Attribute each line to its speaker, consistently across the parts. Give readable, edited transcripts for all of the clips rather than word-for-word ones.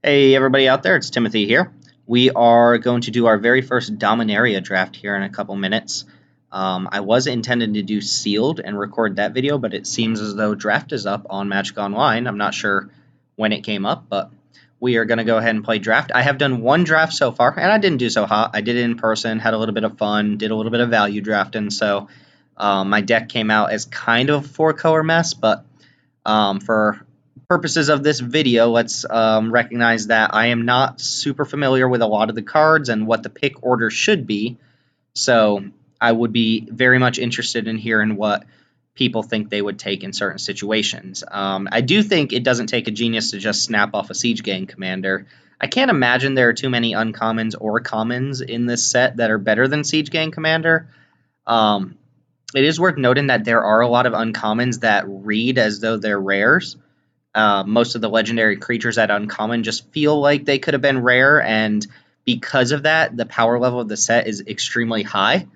Speaker 1: Hey everybody out there, it's Timothy here. We are going to do our very first Dominaria draft here in a couple minutes. I was intending to do sealed and record that video, but it seems as though draft is up on Magic Online. I'm not sure when it came up, but we are going to go ahead and play draft. I have done one draft so far, and I didn't do so hot. I did it in person, had a little bit of fun, did a little bit of value drafting, so my deck came out as kind of a four-color mess, but for purposes of this video, let's recognize that I am not super familiar with a lot of the cards and what the pick order should be, so I would be very much interested in hearing what people think they would take in certain situations. I do think it doesn't take a genius to just snap off a Siege Gang Commander. I can't imagine there are too many uncommons or commons in this set that are better than Siege Gang Commander. It is worth noting that there are a lot of uncommons that read as though they're rares. Most of the legendary creatures at uncommon just feel like they could have been rare, and because of that, the power level of the set is extremely high.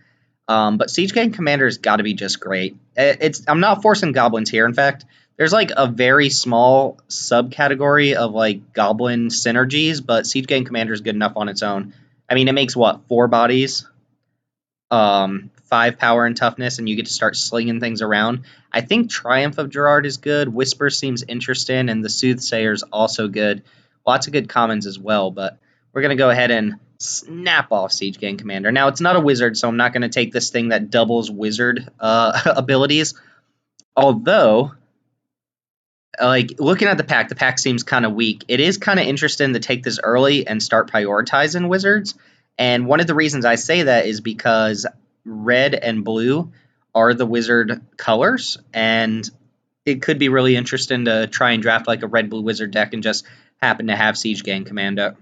Speaker 1: But Siege Gang Commander's got to be just great. I'm not forcing goblins here. In fact, there's like a very small subcategory of like goblin synergies, but Siege Gang Commander is good enough on its own. I mean, it makes what, 4 bodies? 5 power and toughness, and you get to start slinging things around. I think Triumph of Gerard is good. Whisper seems interesting, and the Soothsayer's also good. Lots of good commons as well, but we're going to go ahead and snap off Siege Gang Commander. Now, it's not a wizard, so I'm not going to take this thing that doubles wizard abilities. Although, like, looking at the pack seems kind of weak. It is kind of interesting to take this early and start prioritizing wizards. And one of the reasons I say that is because red and blue are the wizard colors, and it could be really interesting to try and draft like a red-blue wizard deck and just happen to have Siege Gang Commander.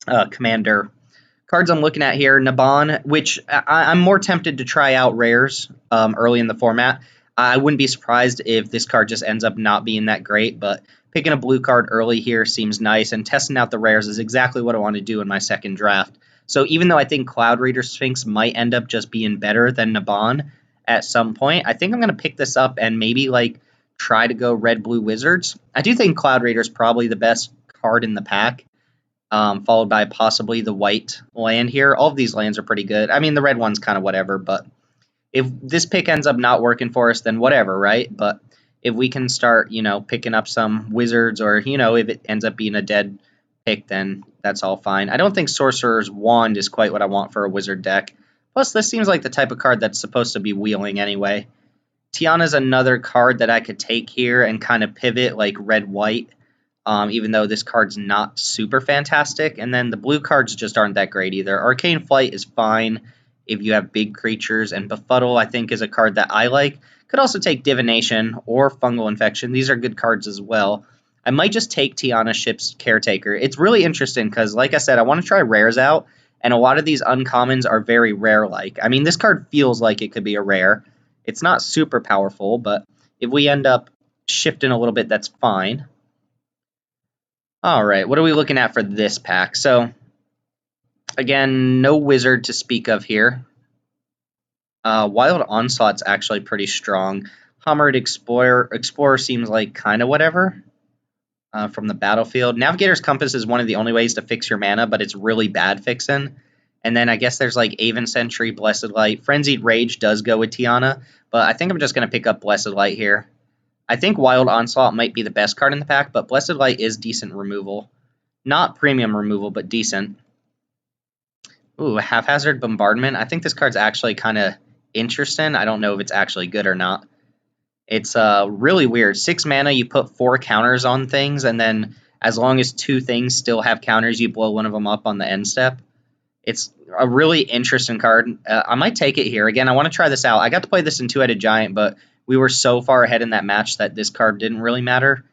Speaker 1: Cards I'm looking at here, Naban, which I'm more tempted to try out rares early in the format. I wouldn't be surprised if this card just ends up not being that great, but picking a blue card early here seems nice, and testing out the rares is exactly what I want to do in my second draft. So even though I think Cloud Reader Sphinx might end up just being better than Naban at some point, I think I'm going to pick this up and maybe like try to go red-blue wizards. I do think Cloud Reader is probably the best card in the pack, followed by possibly the white land here. All of these lands are pretty good. I mean, the red one's kind of whatever, but if this pick ends up not working for us, then whatever, right? But if we can start, picking up some wizards, or, if it ends up being a dead pick, then that's all fine. I don't think Sorcerer's Wand is quite what I want for a wizard deck. Plus, this seems like the type of card that's supposed to be wheeling anyway. Tiana's another card that I could take here and kind of pivot like red-white, even though this card's not super fantastic. And then the blue cards just aren't that great either. Arcane Flight is fine if you have big creatures, and Befuddle, I think, is a card that I like. Could also take Divination or Fungal Infection. These are good cards as well. I might just take Tiana Ship's Caretaker. It's really interesting because, like I said, I want to try rares out, and a lot of these uncommons are very rare-like. I mean, this card feels like it could be a rare. It's not super powerful, but if we end up shifting a little bit, that's fine. All right, what are we looking at for this pack? So, again, no wizard to speak of here. Wild Onslaught's actually pretty strong. Hammered Explorer seems like kind of whatever. From the battlefield. Navigator's Compass is one of the only ways to fix your mana, but it's really bad fixing. And then I guess there's like Aven Sentry, Blessed Light. Frenzied Rage does go with Tiana, but I think I'm just going to pick up Blessed Light here. I think Wild Onslaught might be the best card in the pack, but Blessed Light is decent removal. Not premium removal, but decent. Ooh, Haphazard Bombardment. I think this card's actually kind of interesting. I don't know if it's actually good or not. It's really weird. 6 mana, you put 4 counters on things, and then as long as 2 things still have counters, you blow one of them up on the end step. It's a really interesting card. I might take it here. Again, I want to try this out. I got to play this in Two-Headed Giant, but we were so far ahead in that match that this card didn't really matter.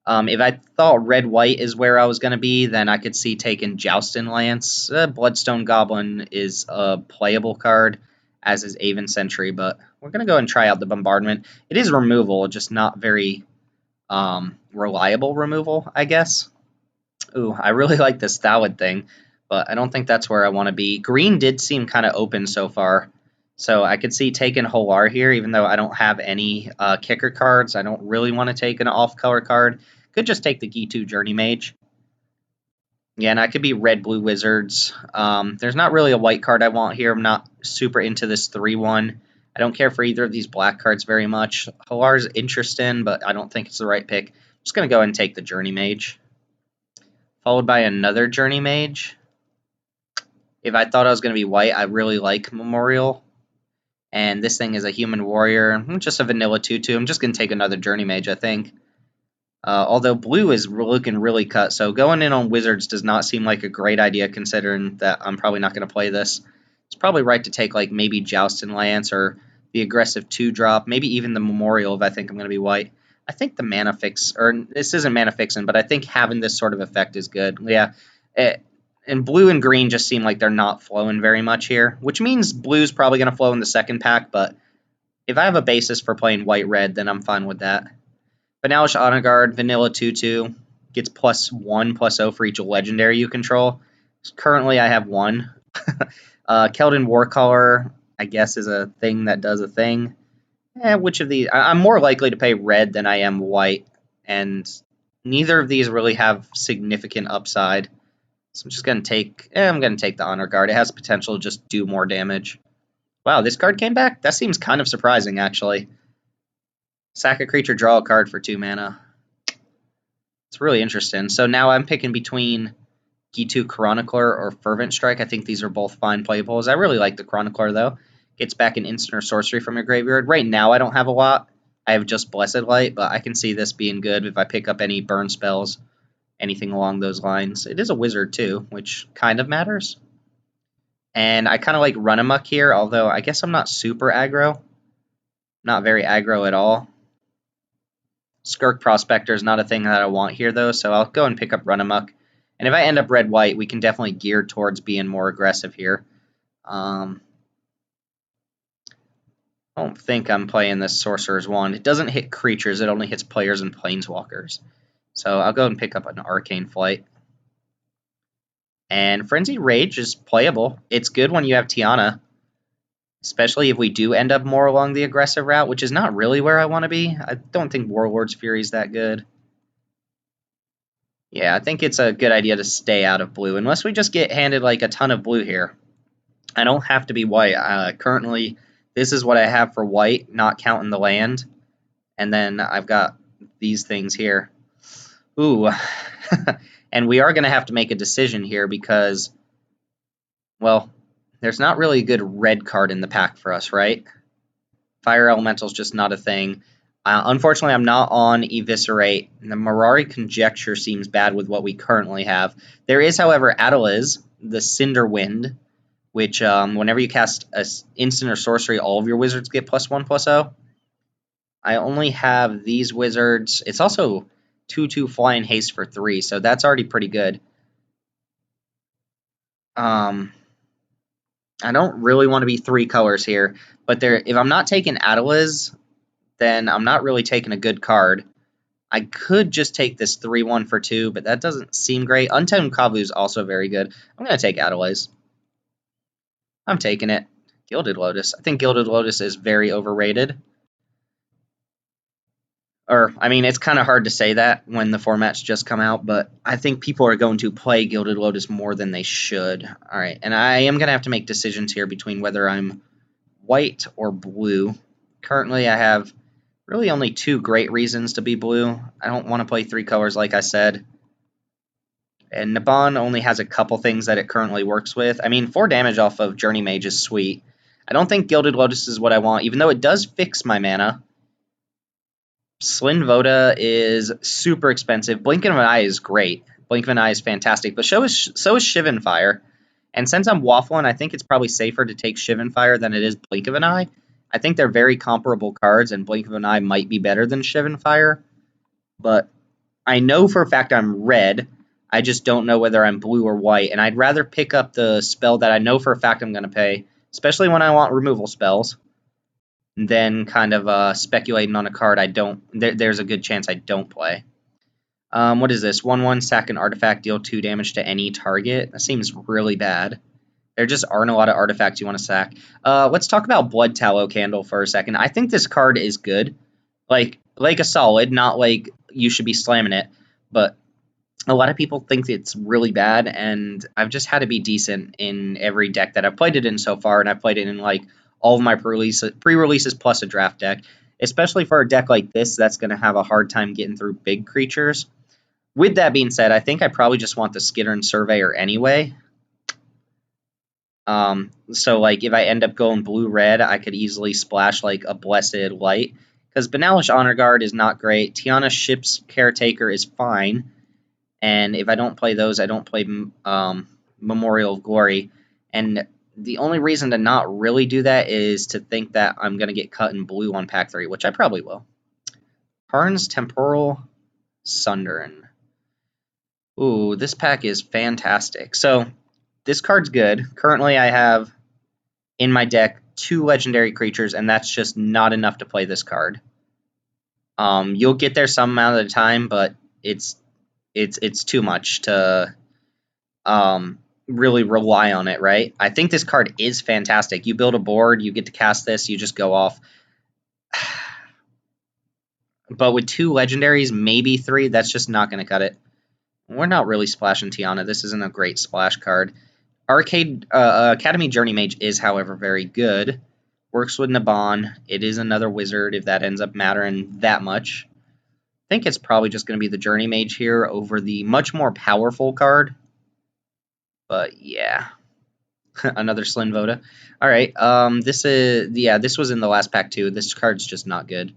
Speaker 1: If I thought red-white is where I was going to be, then I could see taking Joustin' Lance. Bloodstone Goblin is a playable card, as is Aven Sentry, but we're going to go and try out the Bombardment. It is removal, just not very reliable removal, I guess. Ooh, I really like this Thawid thing, but I don't think that's where I want to be. Green did seem kind of open so far, so I could see taking Holar here, even though I don't have any kicker cards. I don't really want to take an off-color card. Could just take the Gitu Journey Mage. Yeah, and I could be red-blue wizards. There's not really a white card I want here. I'm not super into this 3-1. I don't care for either of these black cards very much. Halar's interesting, but I don't think it's the right pick. I'm just going to go ahead and take the Journey Mage. Followed by another Journey Mage. If I thought I was going to be white, I really like Memorial. And this thing is a Human Warrior. Just a vanilla 2-2. I'm just going to take another Journey Mage, I think. Although blue is looking really cut, so going in on wizards does not seem like a great idea considering that I'm probably not going to play this. It's probably right to take like maybe Joust and Lance or the aggressive 2-drop, maybe even the Memorial if I think I'm going to be white. I think the mana fix, or this isn't mana fixing, but I think having this sort of effect is good. Yeah, and blue and green just seem like they're not flowing very much here, which means blue's probably going to flow in the second pack, but if I have a basis for playing white-red, then I'm fine with that. Finalish Honor Guard, Vanilla 2-2, gets +1/+0 for each legendary you control. Currently, I have 1. Keldon Warcaller, I guess, is a thing that does a thing. Which of these? I'm more likely to pay red than I am white, and neither of these really have significant upside. So I'm just going to take... I'm going to take the Honor Guard. It has potential to just do more damage. Wow, this card came back? That seems kind of surprising, actually. Sack a creature, draw a card for 2 mana. It's really interesting. So now I'm picking between G2 Chronicler or Fervent Strike. I think these are both fine playables. I really like the Chronicler, though. Gets back an instant or sorcery from your graveyard. Right now, I don't have a lot. I have just Blessed Light, but I can see this being good if I pick up any burn spells, anything along those lines. It is a wizard, too, which kind of matters. And I kind of like Run Amok here, although I guess I'm not super aggro. Not very aggro at all. Skirk Prospector is not a thing that I want here, though, so I'll go and pick up Run Amok. And if I end up red-white, we can definitely gear towards being more aggressive here. I don't think I'm playing this Sorcerer's Wand. It doesn't hit creatures, it only hits players and planeswalkers. So I'll go and pick up an Arcane Flight. And Frenzied Rage is playable. It's good when you have Tiana, especially if we do end up more along the aggressive route, which is not really where I want to be. I don't think Warlord's Fury is that good. Yeah, I think it's a good idea to stay out of blue, unless we just get handed like a ton of blue here. I don't have to be white. Currently, this is what I have for white, not counting the land. And then I've got these things here. Ooh. And we are going to have to make a decision here because, well, there's not really a good red card in the pack for us, right? Fire Elemental's just not a thing. Unfortunately, I'm not on Eviscerate. The Mirari Conjecture seems bad with what we currently have. There is, however, Adeliz, the Cinder Wind, which whenever you cast an instant or sorcery, all of your wizards get +1/+0. I only have these wizards. It's also 2/2 Flying Haste for 3, so that's already pretty good. I don't really want to be 3 colors here, but if I'm not taking Adeliz, then I'm not really taking a good card. I could just take this 3-1 for 2, but that doesn't seem great. Untamed Kavu is also very good. I'm going to take Adeliz. I'm taking it. Gilded Lotus. I think Gilded Lotus is very overrated. Or, I mean, it's kind of hard to say that when the format's just come out, but I think people are going to play Gilded Lotus more than they should. All right, and I am going to have to make decisions here between whether I'm white or blue. Currently, I have really only 2 great reasons to be blue. I don't want to play 3 colors, like I said. And Naban only has a couple things that it currently works with. I mean, 4 damage off of Journey Mage is sweet. I don't think Gilded Lotus is what I want, even though it does fix my mana. Slin Voda is super expensive. Blink of an Eye is great. Blink of an Eye is fantastic, but so is Shivan Fire. And since I'm waffling, I think it's probably safer to take Shivan Fire than it is Blink of an Eye. I think they're very comparable cards, and Blink of an Eye might be better than Shivan Fire. But I know for a fact I'm red. I just don't know whether I'm blue or white, and I'd rather pick up the spell that I know for a fact I'm going to pay, especially when I want removal spells, than kind of speculating on a card there's a good chance I don't play. What is this? 1/1, sack an artifact, deal 2 damage to any target. That seems really bad. There just aren't a lot of artifacts you want to sack. Let's talk about Blood Tallow Candle for a second. I think this card is good. Like a solid, not like you should be slamming it, but A lot of people think it's really bad, and I've just had to be decent in every deck that I've played it in so far, and I've played it in like all of my pre-releases plus a draft deck. Especially for a deck like this, that's going to have a hard time getting through big creatures. With that being said, I think I probably just want the Skittern Surveyor anyway. So like if I end up going blue-red, I could easily splash like a Blessed Light. Because Banalish Honor Guard is not great. Tiana Ship's Caretaker is fine. And if I don't play those, I don't play Memorial of Glory. And the only reason to not really do that is to think that I'm going to get cut in blue on pack 3, which I probably will. Karn's Temporal Sundering. Ooh, this pack is fantastic. So, this card's good. Currently, I have in my deck 2 legendary creatures, and that's just not enough to play this card. You'll get there some amount of the time, but it's too much to really rely on it, right? I think this card is fantastic. You build a board, you get to cast this, you just go off. But with 2 legendaries, maybe 3, that's just not going to cut it. We're not really splashing Tiana. This isn't a great splash card. Academy Journey Mage is, however, very good. Works with Naban. It is another wizard if that ends up mattering that much. I think it's probably just going to be the Journey Mage here over the much more powerful card. But yeah. Another Slin Voda. Alright, this was in the last pack too. This card's just not good.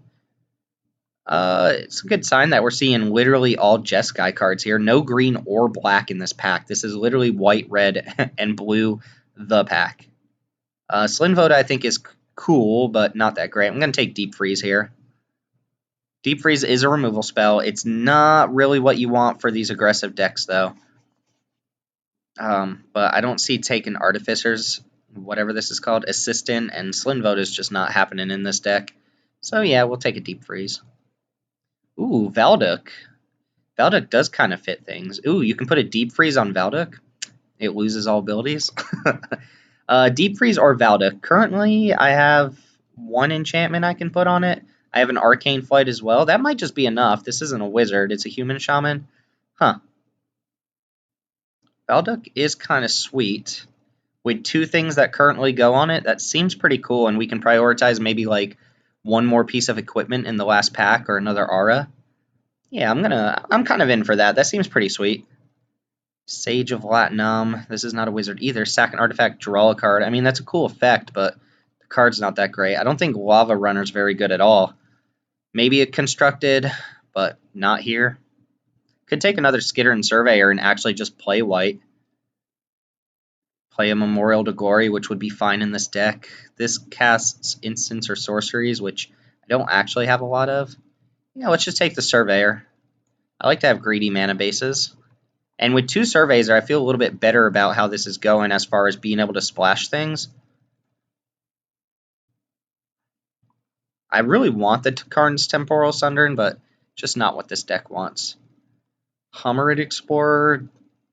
Speaker 1: It's a good sign that we're seeing literally all Jeskai cards here. No green or black in this pack. This is literally white, red, and blue, the pack. Slin Voda, I think, is cool, but not that great. I'm going to take Deep Freeze here. Deep Freeze is a removal spell. It's not really what you want for these aggressive decks, though. But I don't see taking Artificer's, whatever this is called, Assistant, and Slin Voda is just not happening in this deck. So yeah, we'll take a Deep Freeze. Ooh, Valduk. Valduk does kind of fit things. Ooh, you can put a Deep Freeze on Valduk. It loses all abilities. Deep Freeze or Valduk. Currently, I have 1 enchantment I can put on it. I have an Arcane Flight as well. That might just be enough. This isn't a wizard. It's a human shaman. Huh. Valduk is kind of sweet. With 2 things that currently go on it, that seems pretty cool, and we can prioritize maybe like 1 more piece of equipment in the last pack or another aura. Yeah, I'm kind of in for that. That seems pretty sweet. Sage of Latinum. This is not a wizard either. Sack an artifact, draw a card. I mean, that's a cool effect, but the card's not that great. I don't think Lava Runner's very good at all. Maybe a constructed, but not here. Could take another Skittern Surveyor and actually just play white. Play a Memorial to Glory, which would be fine in this deck. This casts instants or sorceries, which I don't actually have a lot of. Yeah, let's just take the Surveyor. I like to have greedy mana bases. And with 2 Surveys, I feel a little bit better about how this is going as far as being able to splash things. I really want the Karn's Temporal Sundering, but just not what this deck wants. Hummerid Explorer,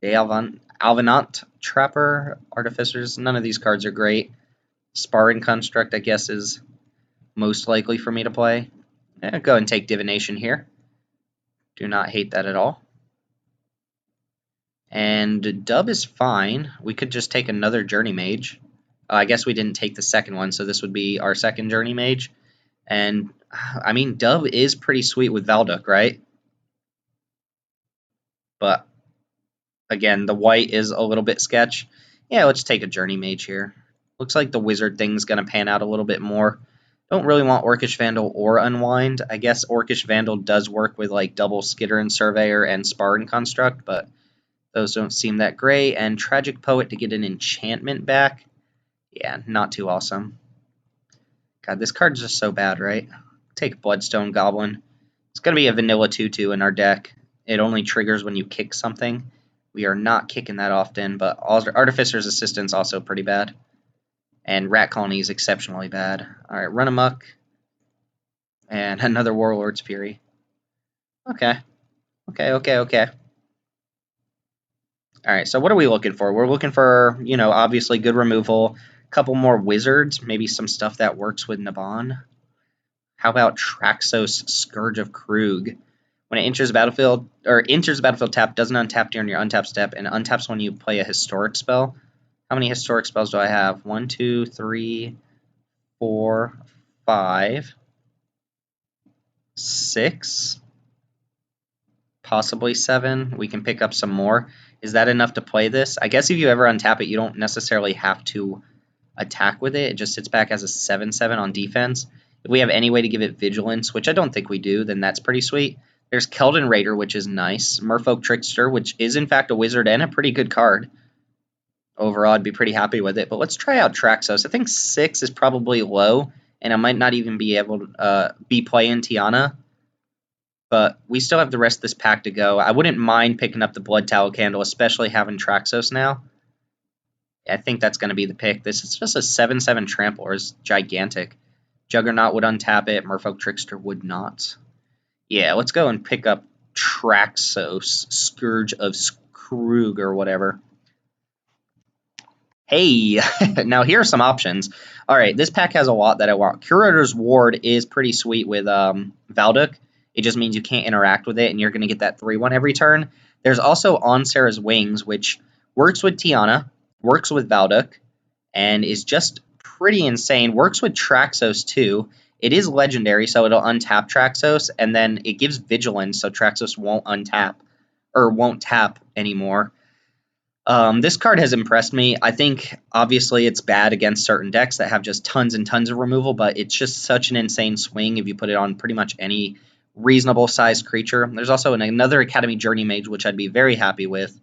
Speaker 1: Alvanant Trapper, Artificers. None of these cards are great. Sparring Construct, I guess, is most likely for me to play. Go ahead and take Divination here. Do not hate that at all. And Dub is fine. We could just take another Journey Mage. I guess we didn't take the second one, so this would be our second Journey Mage. And, I mean, Dub is pretty sweet with Valduk, right? But, again, the white is a little bit sketch. Yeah, let's take a Journey Mage here. Looks like the wizard thing's going to pan out a little bit more. Don't really want Orcish Vandal or Unwind. I guess Orcish Vandal does work with, like, double Skittern Surveyor and Sparring Construct, but those don't seem that great. And Tragic Poet to get an enchantment back. Yeah, not too awesome. God, this card's just so bad, right? Take Bloodstone Goblin. It's going to be a vanilla 2/2 in our deck. It only triggers when you kick something. We are not kicking that often, but Artificer's Assistant's also pretty bad. And Rat Colony is exceptionally bad. Alright, Run Amok. And another Warlord's Fury. Okay. Okay. Alright, so what are we looking for? We're looking for, obviously good removal. A couple more wizards. Maybe some stuff that works with Naban. How about Traxos Scourge of Krug? When it enters the battlefield tap, doesn't untap during your untap step, and untaps when you play a historic spell. How many historic spells do I have? 1, 2, 3, 4, 5, 6, possibly 7. We can pick up some more. Is that enough to play this? I guess if you ever untap it, you don't necessarily have to attack with it. It just sits back as a 7/7 on defense. If we have any way to give it vigilance, which I don't think we do, then that's pretty sweet. There's Keldon Raider, which is nice. Merfolk Trickster, which is in fact a wizard and a pretty good card. Overall, I'd be pretty happy with it. But let's try out Traxos. I think 6 is probably low, and I might not even be able to be playing Tiana. But we still have the rest of this pack to go. I wouldn't mind picking up the Blood Tallow Candle, especially having Traxos now. I think that's going to be the pick. This is just a 7/7 Trampler. It's gigantic. Juggernaut would untap it. Merfolk Trickster would not. Yeah, let's go and pick up Traxos, Scourge of Skrug or whatever. Hey, now here are some options. All right, this pack has a lot that I want. Curator's Ward is pretty sweet with Valduk. It just means you can't interact with it, and you're going to get that 3/1 every turn. There's also Onsera's Wings, which works with Tiana, works with Valduk, and is just pretty insane. Works with Traxos, too. It is legendary, so it'll untap Traxos, and then it gives Vigilance, so Traxos won't untap, or won't tap anymore. This card has impressed me. I think, obviously, it's bad against certain decks that have just tons and tons of removal, but it's just such an insane swing if you put it on pretty much any reasonable-sized creature. There's also another Academy Journey Mage, which I'd be very happy with.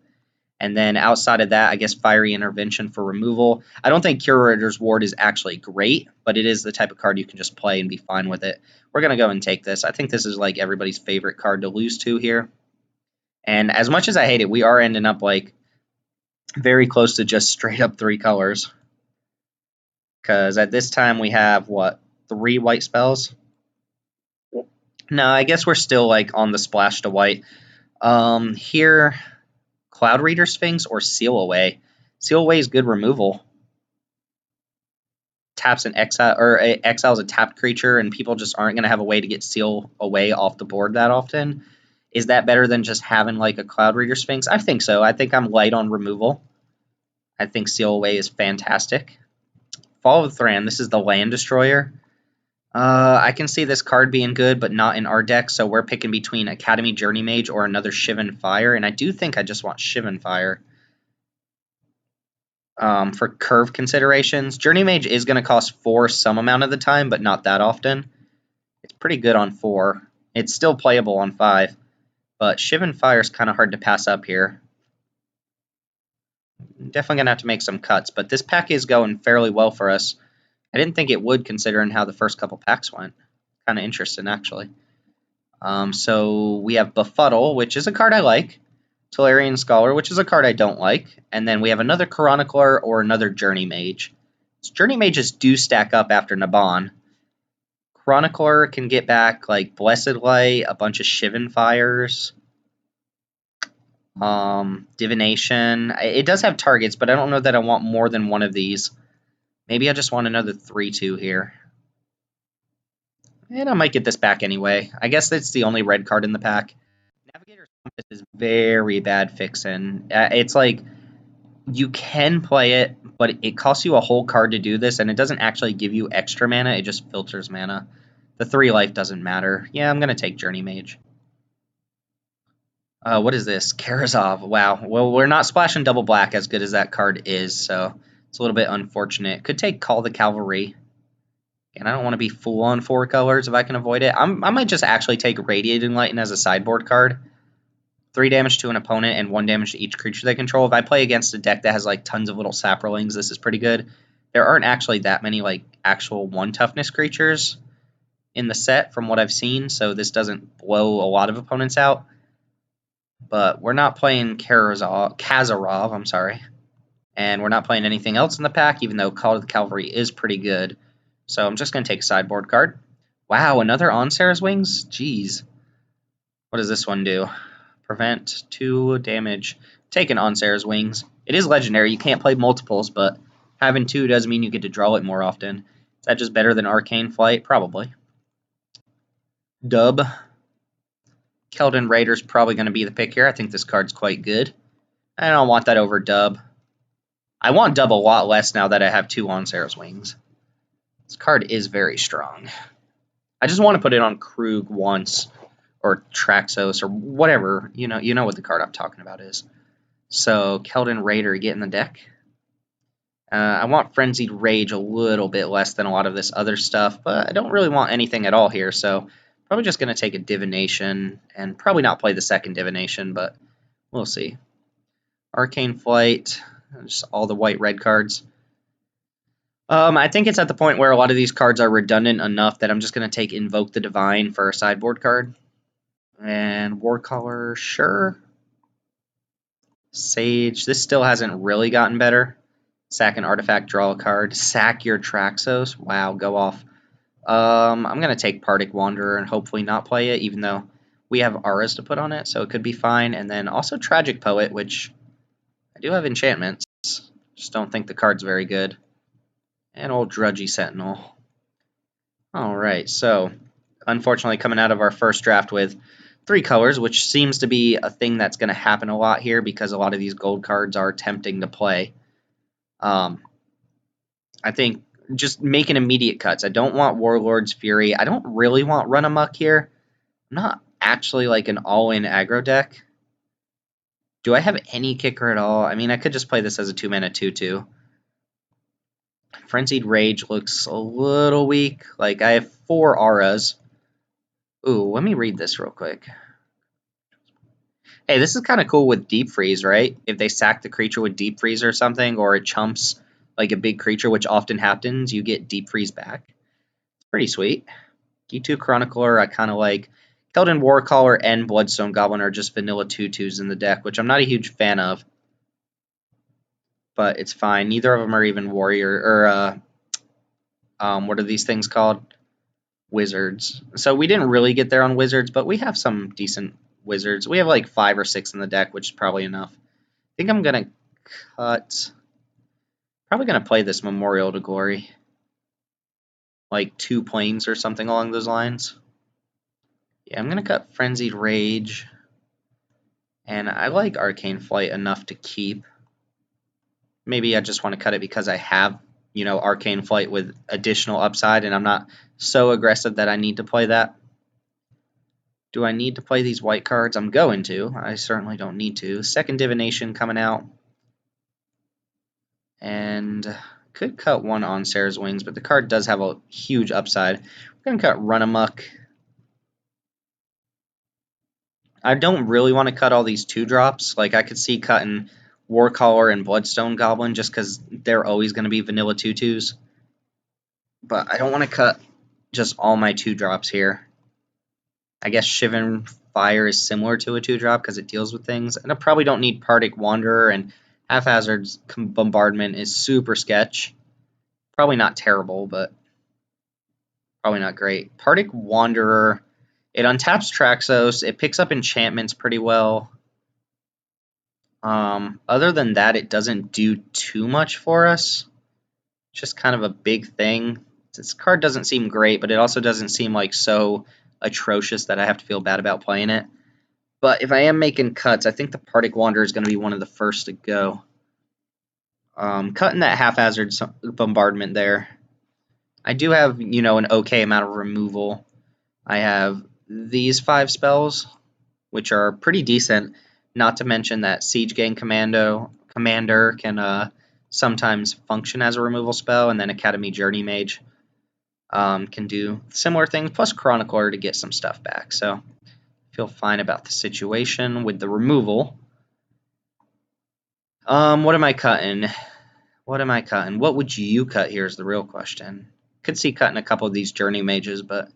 Speaker 1: And then outside of that, I guess Fiery Intervention for removal. I don't think Curator's Ward is actually great, but it is the type of card you can just play and be fine with it. We're going to go and take this. I think this is like everybody's favorite card to lose to here. And as much as I hate it, we are ending up like very close to just straight up 3 colors. Because at this time we have, what, 3 white spells? No, I guess we're still like on the splash to white. Here, Cloud Reader Sphinx or Seal Away. Seal Away is good removal. Taps an exile, or exiles a tapped creature, and people just aren't going to have a way to get Seal Away off the board that often. Is that better than just having like a Cloud Reader Sphinx? I think so. I think I'm light on removal. I think Seal Away is fantastic. Fall of Thran, this is the Land Destroyer. I can see this card being good, but not in our deck, so we're picking between Academy Journey Mage or another Shivan Fire, and I do think I just want Shivan Fire. For curve considerations, Journey Mage is going to cost 4 some amount of the time, but not that often. It's pretty good on 4. It's still playable on 5, but Shivan Fire is kind of hard to pass up here. Definitely going to have to make some cuts, but this pack is going fairly well for us. I didn't think it would, considering how the first couple packs went. Kind of interesting, actually. So we have Befuddle, which is a card I like. Tolarian Scholar, which is a card I don't like. And then we have another Chronicler or another Journey Mage. So Journey Mages do stack up after Naban. Chronicler can get back like Blessed Light, a bunch of Shivan Fires, Divination. It does have targets, but I don't know that I want more than one of these. Maybe I just want another 3/2 here. And I might get this back anyway. I guess that's the only red card in the pack. Navigator's Compass is very bad fixin'. It's like, you can play it, but it costs you a whole card to do this, and it doesn't actually give you extra mana, it just filters mana. The 3 life doesn't matter. Yeah, I'm going to take Journey Mage. What is this? Karazov. Wow. Well, we're not splashing double black as good as that card is, so it's a little bit unfortunate. Could take Call the Cavalry. And I don't want to be full on 4 colors if I can avoid it. I might just actually take Radiating Lighten as a sideboard card. 3 damage to an opponent and 1 damage to each creature they control. If I play against a deck that has like tons of little Saprolings, this is pretty good. There aren't actually that many like actual 1 toughness creatures in the set from what I've seen, so this doesn't blow a lot of opponents out. But we're not playing Kazarov, I'm sorry. And we're not playing anything else in the pack, even though Call of the Cavalry is pretty good. So I'm just going to take a sideboard card. Wow, another Onsera's Wings? Jeez. What does this one do? Prevent 2 damage. Take an Onsera's Wings. It is legendary. You can't play multiples, but having 2 does mean you get to draw it more often. Is that just better than Arcane Flight? Probably. Dub. Keldon Raider's probably going to be the pick here. I think this card's quite good. I don't want that over dub. I want dub a lot less now that I have 2 on Sarah's Wings. This card is very strong. I just want to put it on Krug once, or Traxos, or whatever. You know what the card I'm talking about is. So, Keldon Raider get in the deck. I want Frenzied Rage a little bit less than a lot of this other stuff, but I don't really want anything at all here, so probably just going to take a Divination, and probably not play the second Divination, but we'll see. Arcane Flight, just all the white-red cards. I think it's at the point where a lot of these cards are redundant enough that I'm just going to take Invoke the Divine for a sideboard card. And Warcaller, sure. Sage, this still hasn't really gotten better. Sack an artifact, draw a card. Sack your Traxos. Wow, go off. I'm going to take Partick Wanderer and hopefully not play it, even though we have auras to put on it, so it could be fine. And then also Tragic Poet, which I do have enchantments. Just don't think the card's very good. And old Drudgy Sentinel. Alright, so unfortunately coming out of our first draft with 3 colors, which seems to be a thing that's going to happen a lot here because a lot of these gold cards are tempting to play. I think just making immediate cuts. I don't want Warlord's Fury. I don't really want Run Amok here. I'm not actually like an all-in aggro deck. Do I have any kicker at all? I mean, I could just play this as a 2-mana 2/2. Frenzied Rage looks a little weak. Like, I have 4 auras. Ooh, let me read this real quick. Hey, this is kind of cool with Deep Freeze, right? If they sack the creature with Deep Freeze or something, or it chumps like a big creature, which often happens, you get Deep Freeze back. It's pretty sweet. G2 Chronicler, I kind of like. Keldon Warcaller and Bloodstone Goblin are just vanilla 2/2s in the deck, which I'm not a huge fan of. But it's fine. Neither of them are even warrior, or, what are these things called? Wizards. So we didn't really get there on wizards, but we have some decent wizards. We have like 5 or 6 in the deck, which is probably enough. I think I'm going to cut... Probably going to play this Memorial to Glory. Like 2 planes or something along those lines. Yeah, I'm going to cut Frenzied Rage. And I like Arcane Flight enough to keep. Maybe I just want to cut it because I have, Arcane Flight with additional upside, and I'm not so aggressive that I need to play that. Do I need to play these white cards? I'm going to. I certainly don't need to. Second Divination coming out. And could cut 1 on Sarah's Wings, but the card does have a huge upside. We're going to cut Run Amok. I don't really want to cut all these 2-drops. Like, I could see cutting Warcaller and Bloodstone Goblin just because they're always going to be vanilla 2/2s. But I don't want to cut just all my 2-drops here. I guess Shivan Fire is similar to a 2-drop because it deals with things. And I probably don't need Partick Wanderer, and Haphazard's Bombardment is super sketch. Probably not terrible, but probably not great. Partick Wanderer, it untaps Traxos. It picks up enchantments pretty well. Other than that, it doesn't do too much for us. Just kind of a big thing. This card doesn't seem great, but it also doesn't seem like so atrocious that I have to feel bad about playing it. But if I am making cuts, I think the Partick Wanderer is going to be one of the first to go. Cutting that Haphazard Bombardment there. I do have, an okay amount of removal. I have these 5 spells, which are pretty decent. Not to mention that Siege Gang Commander can sometimes function as a removal spell, and then Academy Journey Mage can do similar things, plus Chronicler to get some stuff back. So feel fine about the situation with the removal. What am I cutting? What would you cut here is the real question. Could see cutting a couple of these Journey Mages, but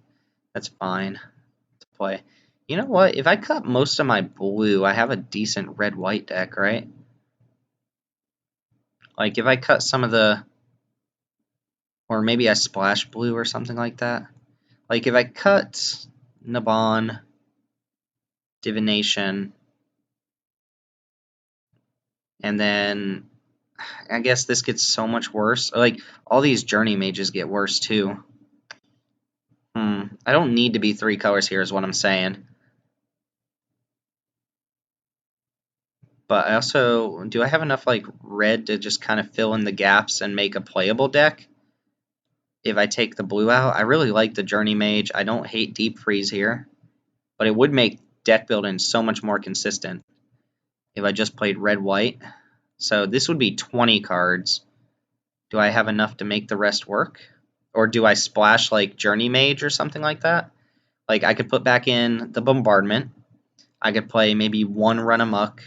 Speaker 1: that's fine to play. You know what? If I cut most of my blue, I have a decent red-white deck, right? Like, if I cut some of the... Or maybe I splash blue or something like that. Like, if I cut Nabon, Divination, and then... I guess this gets so much worse. Like, all these Journey Mages get worse, too. I don't need to be 3 colors here is what I'm saying. But I also, do I have enough like red to just kind of fill in the gaps and make a playable deck? If I take the blue out, I really like the Journey Mage. I don't hate Deep Freeze here, but it would make deck building so much more consistent if I just played red-white. So this would be 20 cards. Do I have enough to make the rest work? Or do I splash like Journey Mage or something like that? Like I could put back in the Bombardment. I could play maybe one Run Amok.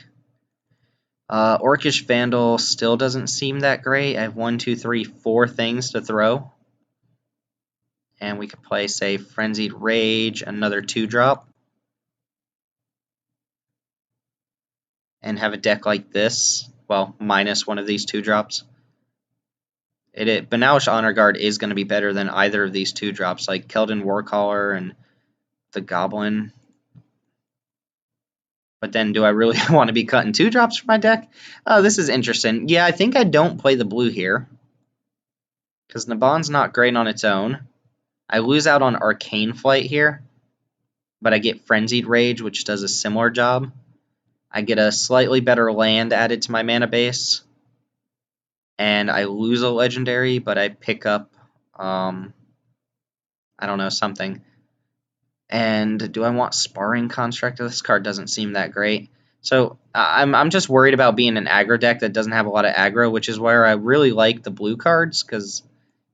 Speaker 1: Orcish Vandal still doesn't seem that great. I have 1, 2, 3, 4 things to throw. And we could play, say, Frenzied Rage, another 2-drop. And have a deck like this. Well, minus one of these 2-drops. Banalish Honor Guard is going to be better than either of these 2-drops, like Keldon Warcaller and the Goblin. But then do I really want to be cutting 2-drops for my deck? Oh, this is interesting. Yeah, I think I don't play the blue here. Because Naban's not great on its own. I lose out on Arcane Flight here. But I get Frenzied Rage, which does a similar job. I get a slightly better land added to my mana base. And I lose a legendary, but I pick up, I don't know, something. And do I want Sparring Constructor? This card doesn't seem that great. So I'm just worried about being an aggro deck that doesn't have a lot of aggro, which is where I really like the blue cards, because,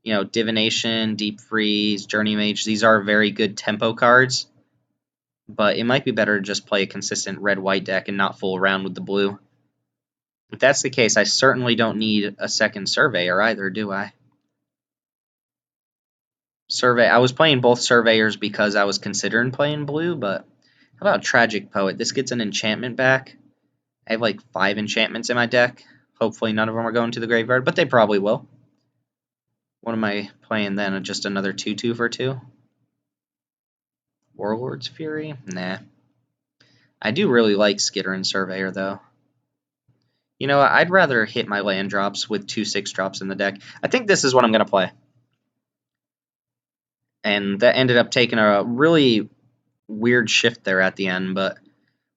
Speaker 1: you know, Divination, Deep Freeze, Journey Mage, these are very good tempo cards. But it might be better to just play a consistent red-white deck and not fool around with the blue. If that's the case, I certainly don't need a second Surveyor either, do I? I was playing both Surveyors because I was considering playing blue, but how about Tragic Poet? This gets an enchantment back. I have like 5 enchantments in my deck. Hopefully none of them are going to the graveyard, but they probably will. What am I playing then? Just another 2/2 for 2? Warlord's Fury? Nah. I do really like Skitter and Surveyor, though. You know what? I'd rather hit my land drops with 2 6-drops in the deck. I think this is what I'm going to play. And that ended up taking a really weird shift there at the end, but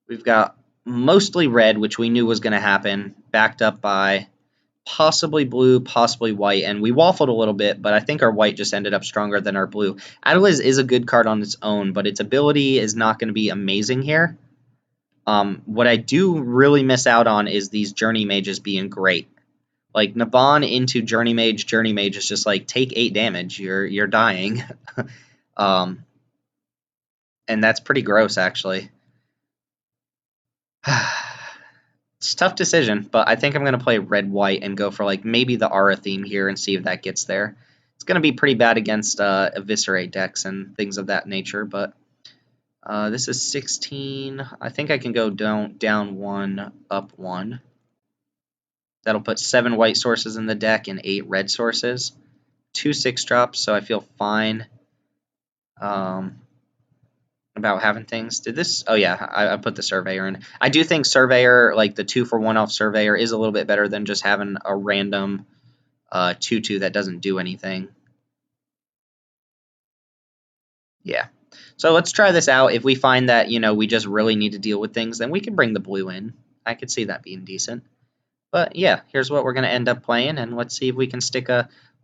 Speaker 1: we've got mostly red, which we knew was going to happen, backed up by possibly blue, possibly white, and we waffled a little bit, but I think our white just ended up stronger than our blue. Adeliz is a good card on its own, but its ability is not going to be amazing here. What I do really miss out on is these Journey Mages being great. Like, Naban into Journey Mage is just like, take 8 damage, you're dying. And that's pretty gross, actually. It's a tough decision, but I think I'm going to play red-white and go for like maybe the Aura theme here and see if that gets there. It's going to be pretty bad against Eviscerate decks and things of that nature, but this is 16. I think I can go down 1, up 1. That'll put 7 white sources in the deck and 8 red sources. 2 6-drops, so I feel fine about having things. Did this? Oh yeah, I put the Surveyor in. I do think Surveyor, like the 2-for-1 off Surveyor, is a little bit better than just having a random 2/2 that doesn't do anything. Yeah. So let's try this out. If we find that, you know, we just really need to deal with things, then we can bring the blue in. I could see that being decent. But yeah, here's what we're going to end up playing, and let's see if we can stick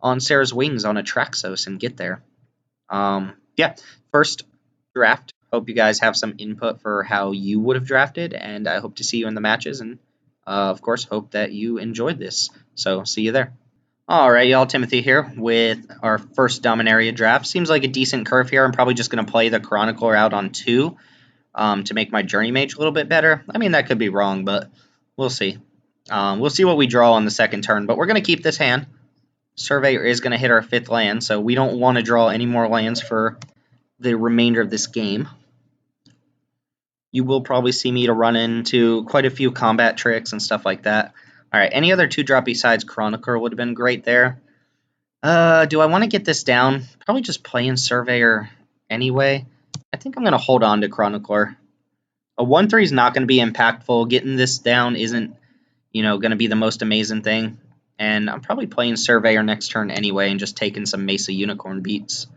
Speaker 1: on Sarah's wings on a Traxos and get there. Yeah, first draft. Hope you guys have some input for how you would have drafted, and I hope to see you in the matches, and of course, hope that you enjoyed this. So, see you there. All right, y'all, Timothy here with our first Dominaria draft. Seems like a decent curve here. I'm probably just going to play the Chronicler out on 2 to make my Journey Mage a little bit better. I mean, that could be wrong, but we'll see. We'll see what we draw on the second turn, but we're going to keep this hand. Surveyor is going to hit our 5th land, so we don't want to draw any more lands for the remainder of this game. You will probably see me to run into quite a few combat tricks and stuff like that. All right, any other 2-drop besides Chronicler would have been great there. Do I want to get this down? Probably just playing Surveyor anyway. I think I'm going to hold on to Chronicler. A 1/3 is not going to be impactful. Getting this down isn't, you know, going to be the most amazing thing. And I'm probably playing Surveyor next turn anyway and just taking some Mesa Unicorn beats.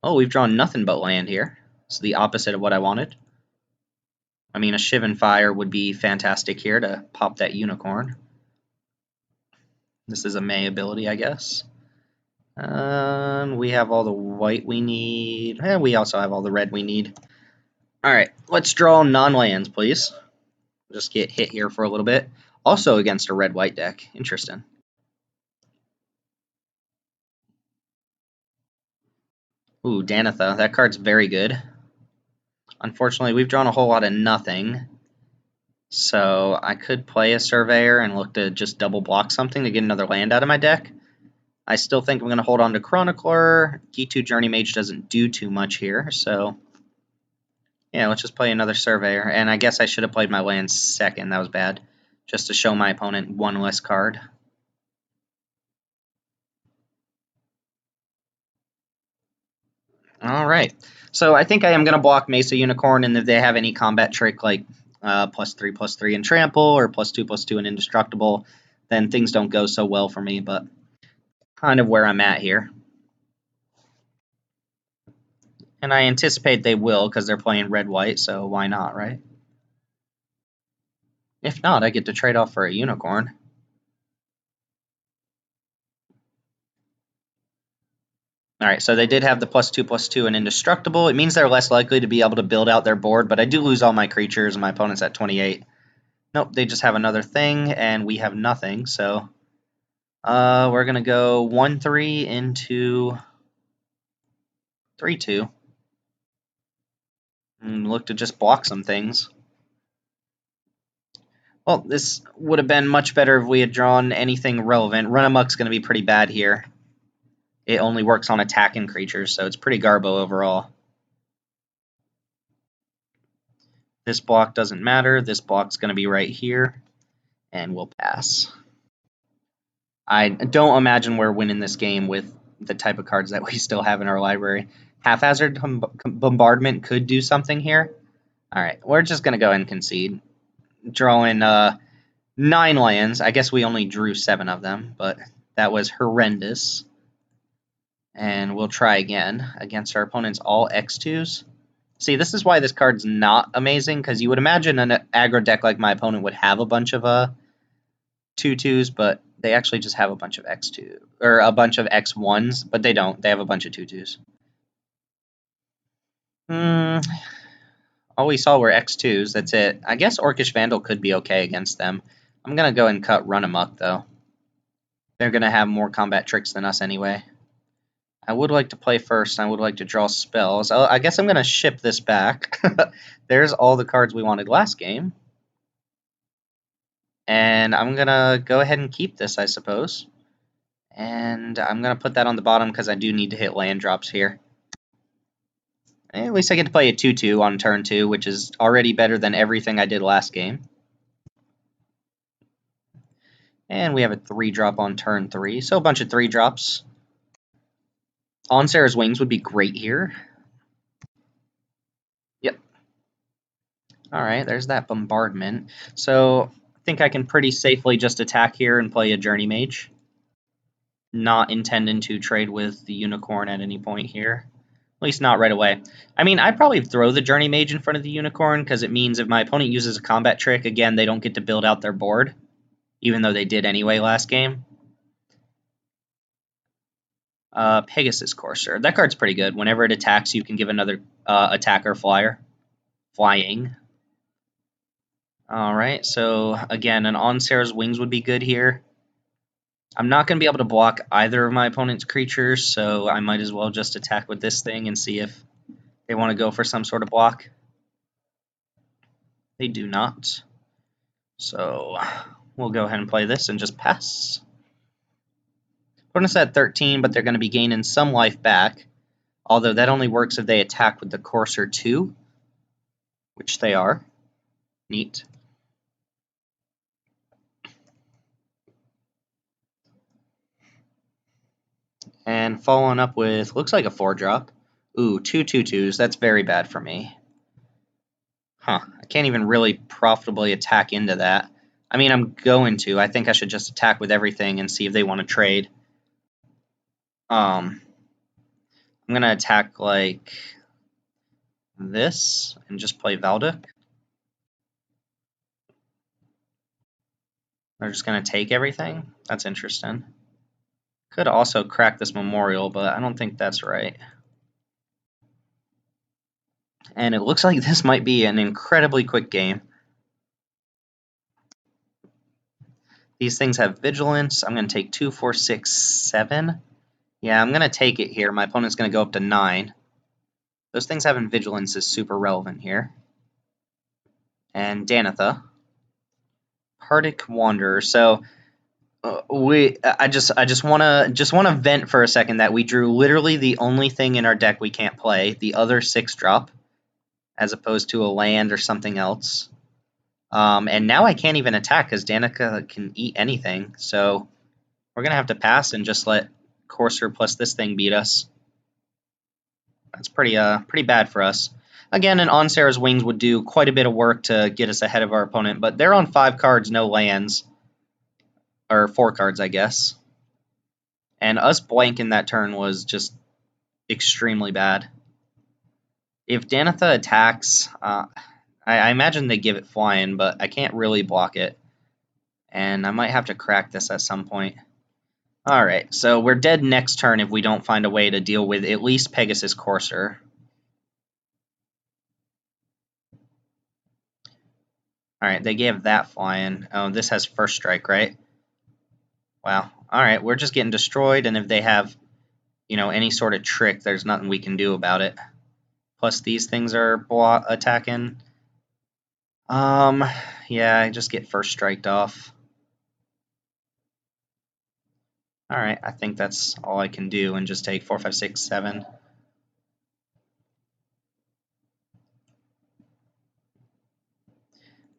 Speaker 1: Oh, we've drawn nothing but land here. It's the opposite of what I wanted. I mean, a Shivan Fire would be fantastic here to pop that unicorn. This is a May ability, I guess. We have all the white we need. And we also have all the red we need. Alright, let's draw non-lands, please. Just get hit here for a little bit. Also against a red-white deck. Interesting. Ooh, Danitha. That card's very good. Unfortunately, we've drawn a whole lot of nothing. So I could play a Surveyor and look to just double block something to get another land out of my deck. I still think I'm going to hold on to Chronicler. G2 Journey Mage doesn't do too much here, so yeah, let's just play another Surveyor. And I guess I should have played my land second. That was bad. Just to show my opponent one less card. All right. So I think I am going to block Mesa Unicorn, and if they have any combat trick like +3/+3 in Trample or +2/+2 in Indestructible, then things don't go so well for me, but kind of where I'm at here. And I anticipate they will because they're playing red-white, so why not, right? If not, I get to trade off for a Unicorn. Alright, so they did have the +2/+2 and Indestructible. It means they're less likely to be able to build out their board, but I do lose all my creatures, and my opponent's at 28. Nope, they just have another thing, and we have nothing, so we're going to go 1/3 into 3/2. And look to just block some things. Well, this would have been much better if we had drawn anything relevant. Run Amok's going to be pretty bad here. It only works on attacking creatures, so it's pretty garbo overall. This block doesn't matter. This block's going to be right here, and we'll pass. I don't imagine we're winning this game with the type of cards that we still have in our library. Haphazard Bombardment could do something here. All right, we're just going to go ahead and concede. Drawing 9 lands. I guess we only drew 7 of them, but that was horrendous. And we'll try again against our opponent's all X2s. See, this is why this card's not amazing, because you would imagine an aggro deck like my opponent would have a bunch of 2/2s, but they actually just have a bunch of X2 or a bunch of X1s, but they don't. They have a bunch of 2/2s. All we saw were X2s. That's it. I guess Orcish Vandal could be okay against them. I'm gonna go and cut Run Amok though. They're gonna have more combat tricks than us anyway. I would like to play first. I would like to draw spells. I guess I'm gonna ship this back. There's all the cards we wanted last game. And I'm going to go ahead and keep this, I suppose. And I'm going to put that on the bottom because I do need to hit land drops here. And at least I get to play a 2/2 on turn 2, which is already better than everything I did last game. And we have a 3-drop on turn 3, so a bunch of 3-drops. On Sarah's Wings would be great here. Yep. Alright, there's that bombardment. So I think I can pretty safely just attack here and play a Journey Mage. Not intending to trade with the Unicorn at any point here. At least not right away. I mean, I'd probably throw the Journey Mage in front of the Unicorn, because it means if my opponent uses a combat trick, again, they don't get to build out their board, even though they did anyway last game. Pegasus Courser. That card's pretty good. Whenever it attacks, you can give another attacker flying. Alright, so again, an On Sarah's Wings would be good here. I'm not going to be able to block either of my opponent's creatures, so I might as well just attack with this thing and see if they want to go for some sort of block. They do not. So we'll go ahead and play this and just pass. Opponent's at 13, but they're going to be gaining some life back. Although that only works if they attack with the Courser 2, which they are. Neat. And following up with, looks like a 4-drop. Ooh, 2/2/2s. That's very bad for me. Huh. I can't even really profitably attack into that. I mean, I'm going to. I think I should just attack with everything and see if they want to trade. I'm going to attack like this and just play Valduk. They're just going to take everything? That's interesting. Could also crack this Memorial, but I don't think that's right. And it looks like this might be an incredibly quick game. These things have Vigilance. I'm going to take 2, 4, 6, 7. Yeah, I'm going to take it here. My opponent's going to go up to 9. Those things having Vigilance is super relevant here. And Danitha. Hardic Wanderer. So I just wanna vent for a second that we drew literally the only thing in our deck we can't play, the other 6-drop, as opposed to a land or something else. And now I can't even attack because Danica can eat anything. So we're gonna have to pass and just let Courser plus this thing beat us. That's pretty bad for us. Again, an On Sarah's Wings would do quite a bit of work to get us ahead of our opponent, but they're on 5 cards, no lands. Or 4 cards, I guess. And us blanking that turn was just extremely bad. If Danitha attacks, I imagine they give it flying, but I can't really block it. And I might have to crack this at some point. Alright, so we're dead next turn if we don't find a way to deal with at least Pegasus Courser. Alright, they gave that flying. Oh, this has first strike, right? Wow. Alright, we're just getting destroyed, and if they have, any sort of trick, there's nothing we can do about it. Plus these things are attacking. Yeah, I just get first striked off. Alright, I think that's all I can do and just take 4, 5, 6, 7.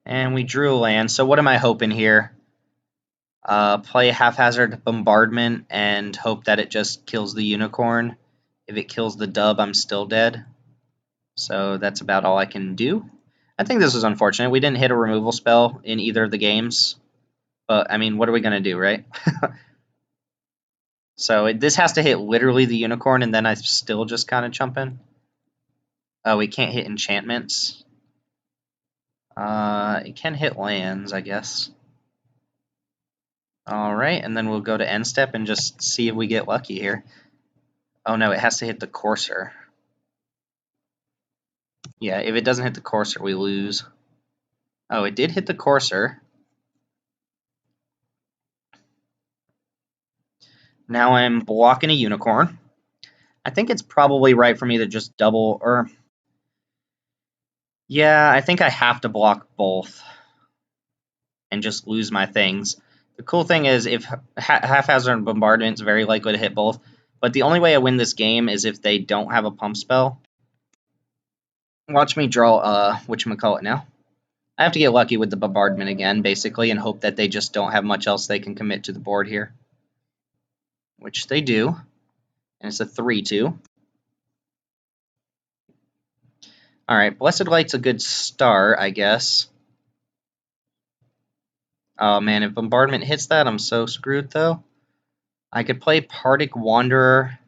Speaker 1: And we drew a land. So what am I hoping here? Play haphazard bombardment and hope that it just kills the unicorn. If it kills the dub, I'm still dead. So that's about all I can do. I think this was unfortunate. We didn't hit a removal spell in either of the games. But, I mean, what are we going to do, right? So this has to hit literally the unicorn, and then I still just kind of chump in. Oh, we can't hit enchantments. It can hit lands, I guess. Alright, and then we'll go to end step and just see if we get lucky here. Oh no, it has to hit the Courser. Yeah, if it doesn't hit the Courser, we lose. Oh, it did hit the Courser. Now I'm blocking a unicorn. I think it's probably right for me to just double, or... Yeah, I think I have to block both and just lose my things. The cool thing is, if haphazard bombardment is very likely to hit both, but the only way I win this game is if they don't have a pump spell. Watch me draw, whatchamacallit now. I have to get lucky with the bombardment again, basically, and hope that they just don't have much else they can commit to the board here. Which they do. And it's a 3-2. Alright, Blessed Light's a good start, I guess. Oh man, if bombardment hits that, I'm so screwed, though. I could play Hardic Wanderer.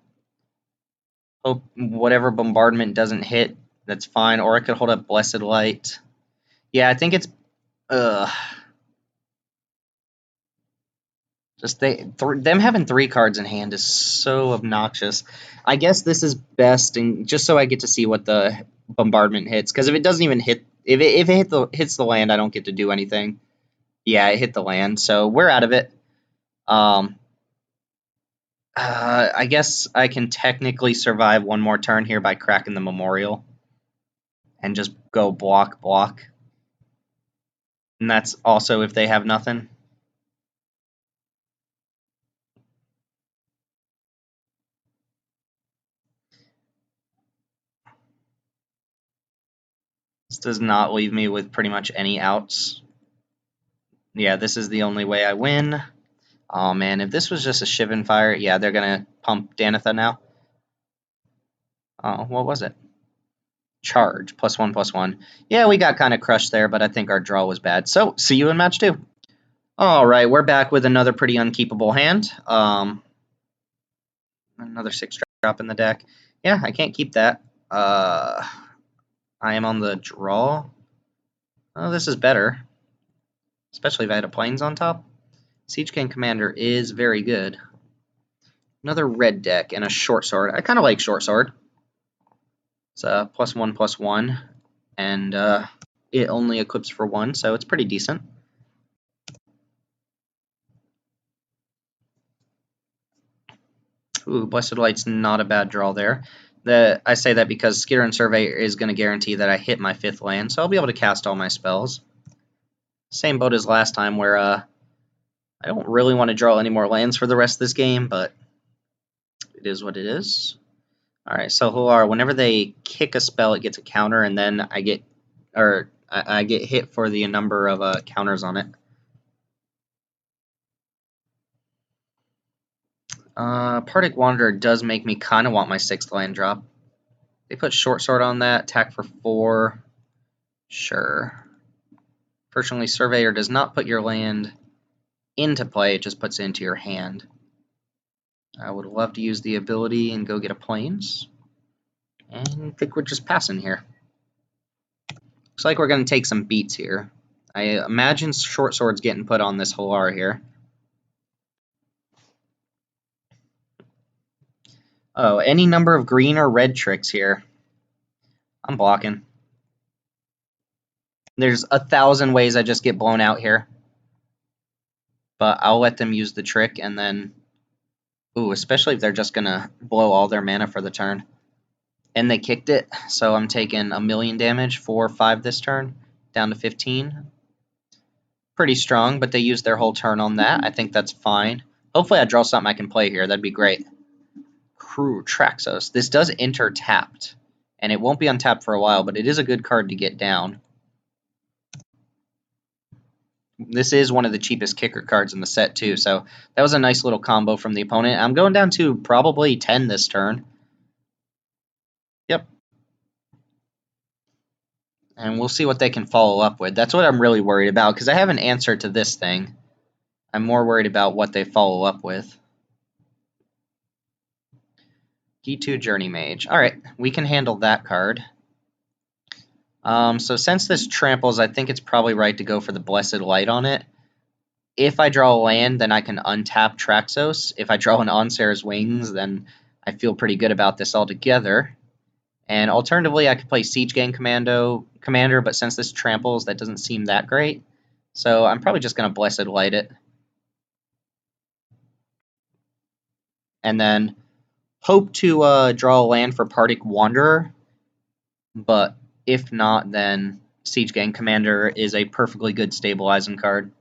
Speaker 1: Hope whatever bombardment doesn't hit, that's fine. Or I could hold up Blessed Light. Yeah, I think it's... Just them having 3 cards in hand is so obnoxious. I guess this is best, and just so I get to see what the bombardment hits. Because if it doesn't even hit... If it hits the land, I don't get to do anything. Yeah, it hit the land, so we're out of it. I guess I can technically survive one more turn here by cracking the Memorial. And just go block. And that's also if they have nothing. This does not leave me with pretty much any outs. Yeah, this is the only way I win. Oh man, if this was just a Shivan Fire, yeah, they're gonna pump Danitha now. Oh, what was it? Charge, +1/+1. Yeah, we got kind of crushed there, but I think our draw was bad. So, see you in match 2. Alright, we're back with another pretty unkeepable hand. Another 6-drop in the deck. Yeah, I can't keep that. I am on the draw. Oh, this is better. Especially if I had a Plains on top. Siege Gang Commander is very good. Another red deck and a short sword. I kind of like short sword. It's a +1/+1, and it only equips for 1, so it's pretty decent. Ooh, Blessed Light's not a bad draw there. I say that because Skitter and Surveyor is going to guarantee that I hit my 5th land, so I'll be able to cast all my spells. Same boat as last time, where I don't really want to draw any more lands for the rest of this game, but it is what it is. Alright, so Halar, whenever they kick a spell, it gets a counter, and then I get hit for the number of counters on it. Partick Wanderer does make me kind of want my 6th land drop. They put Short Sword on that, attack for 4. Sure. Fortunately, Surveyor does not put your land into play, it just puts it into your hand. I would love to use the ability and go get a Plains. And I think we're just passing here. Looks like we're going to take some beats here. I imagine Short Sword's getting put on this Halar here. Oh, any number of green or red tricks here. I'm blocking. There's 1,000 ways I just get blown out here. But I'll let them use the trick and then... Ooh, especially if they're just going to blow all their mana for the turn. And they kicked it, so I'm taking 1,000,000 damage, 4 or 5 this turn, down to 15. Pretty strong, but they used their whole turn on that. I think that's fine. Hopefully I draw something I can play here. That'd be great. Crew Traxos. This does enter tapped, and it won't be untapped for a while, but it is a good card to get down. This is one of the cheapest kicker cards in the set, too, so that was a nice little combo from the opponent. I'm going down to probably 10 this turn. Yep. And we'll see what they can follow up with. That's what I'm really worried about, because I have an answer to this thing. I'm more worried about what they follow up with. D2 Journey Mage. Alright, we can handle that card. So since this tramples, I think it's probably right to go for the Blessed Light on it. If I draw a land, then I can untap Traxos. If I draw an Onsera's Wings, then I feel pretty good about this altogether. And alternatively, I could play Siege Gang Commander, but since this tramples, that doesn't seem that great. So I'm probably just going to Blessed Light it. And then hope to draw a land for Partick Wanderer. But if not, then Siege Gang Commander is a perfectly good stabilizing card.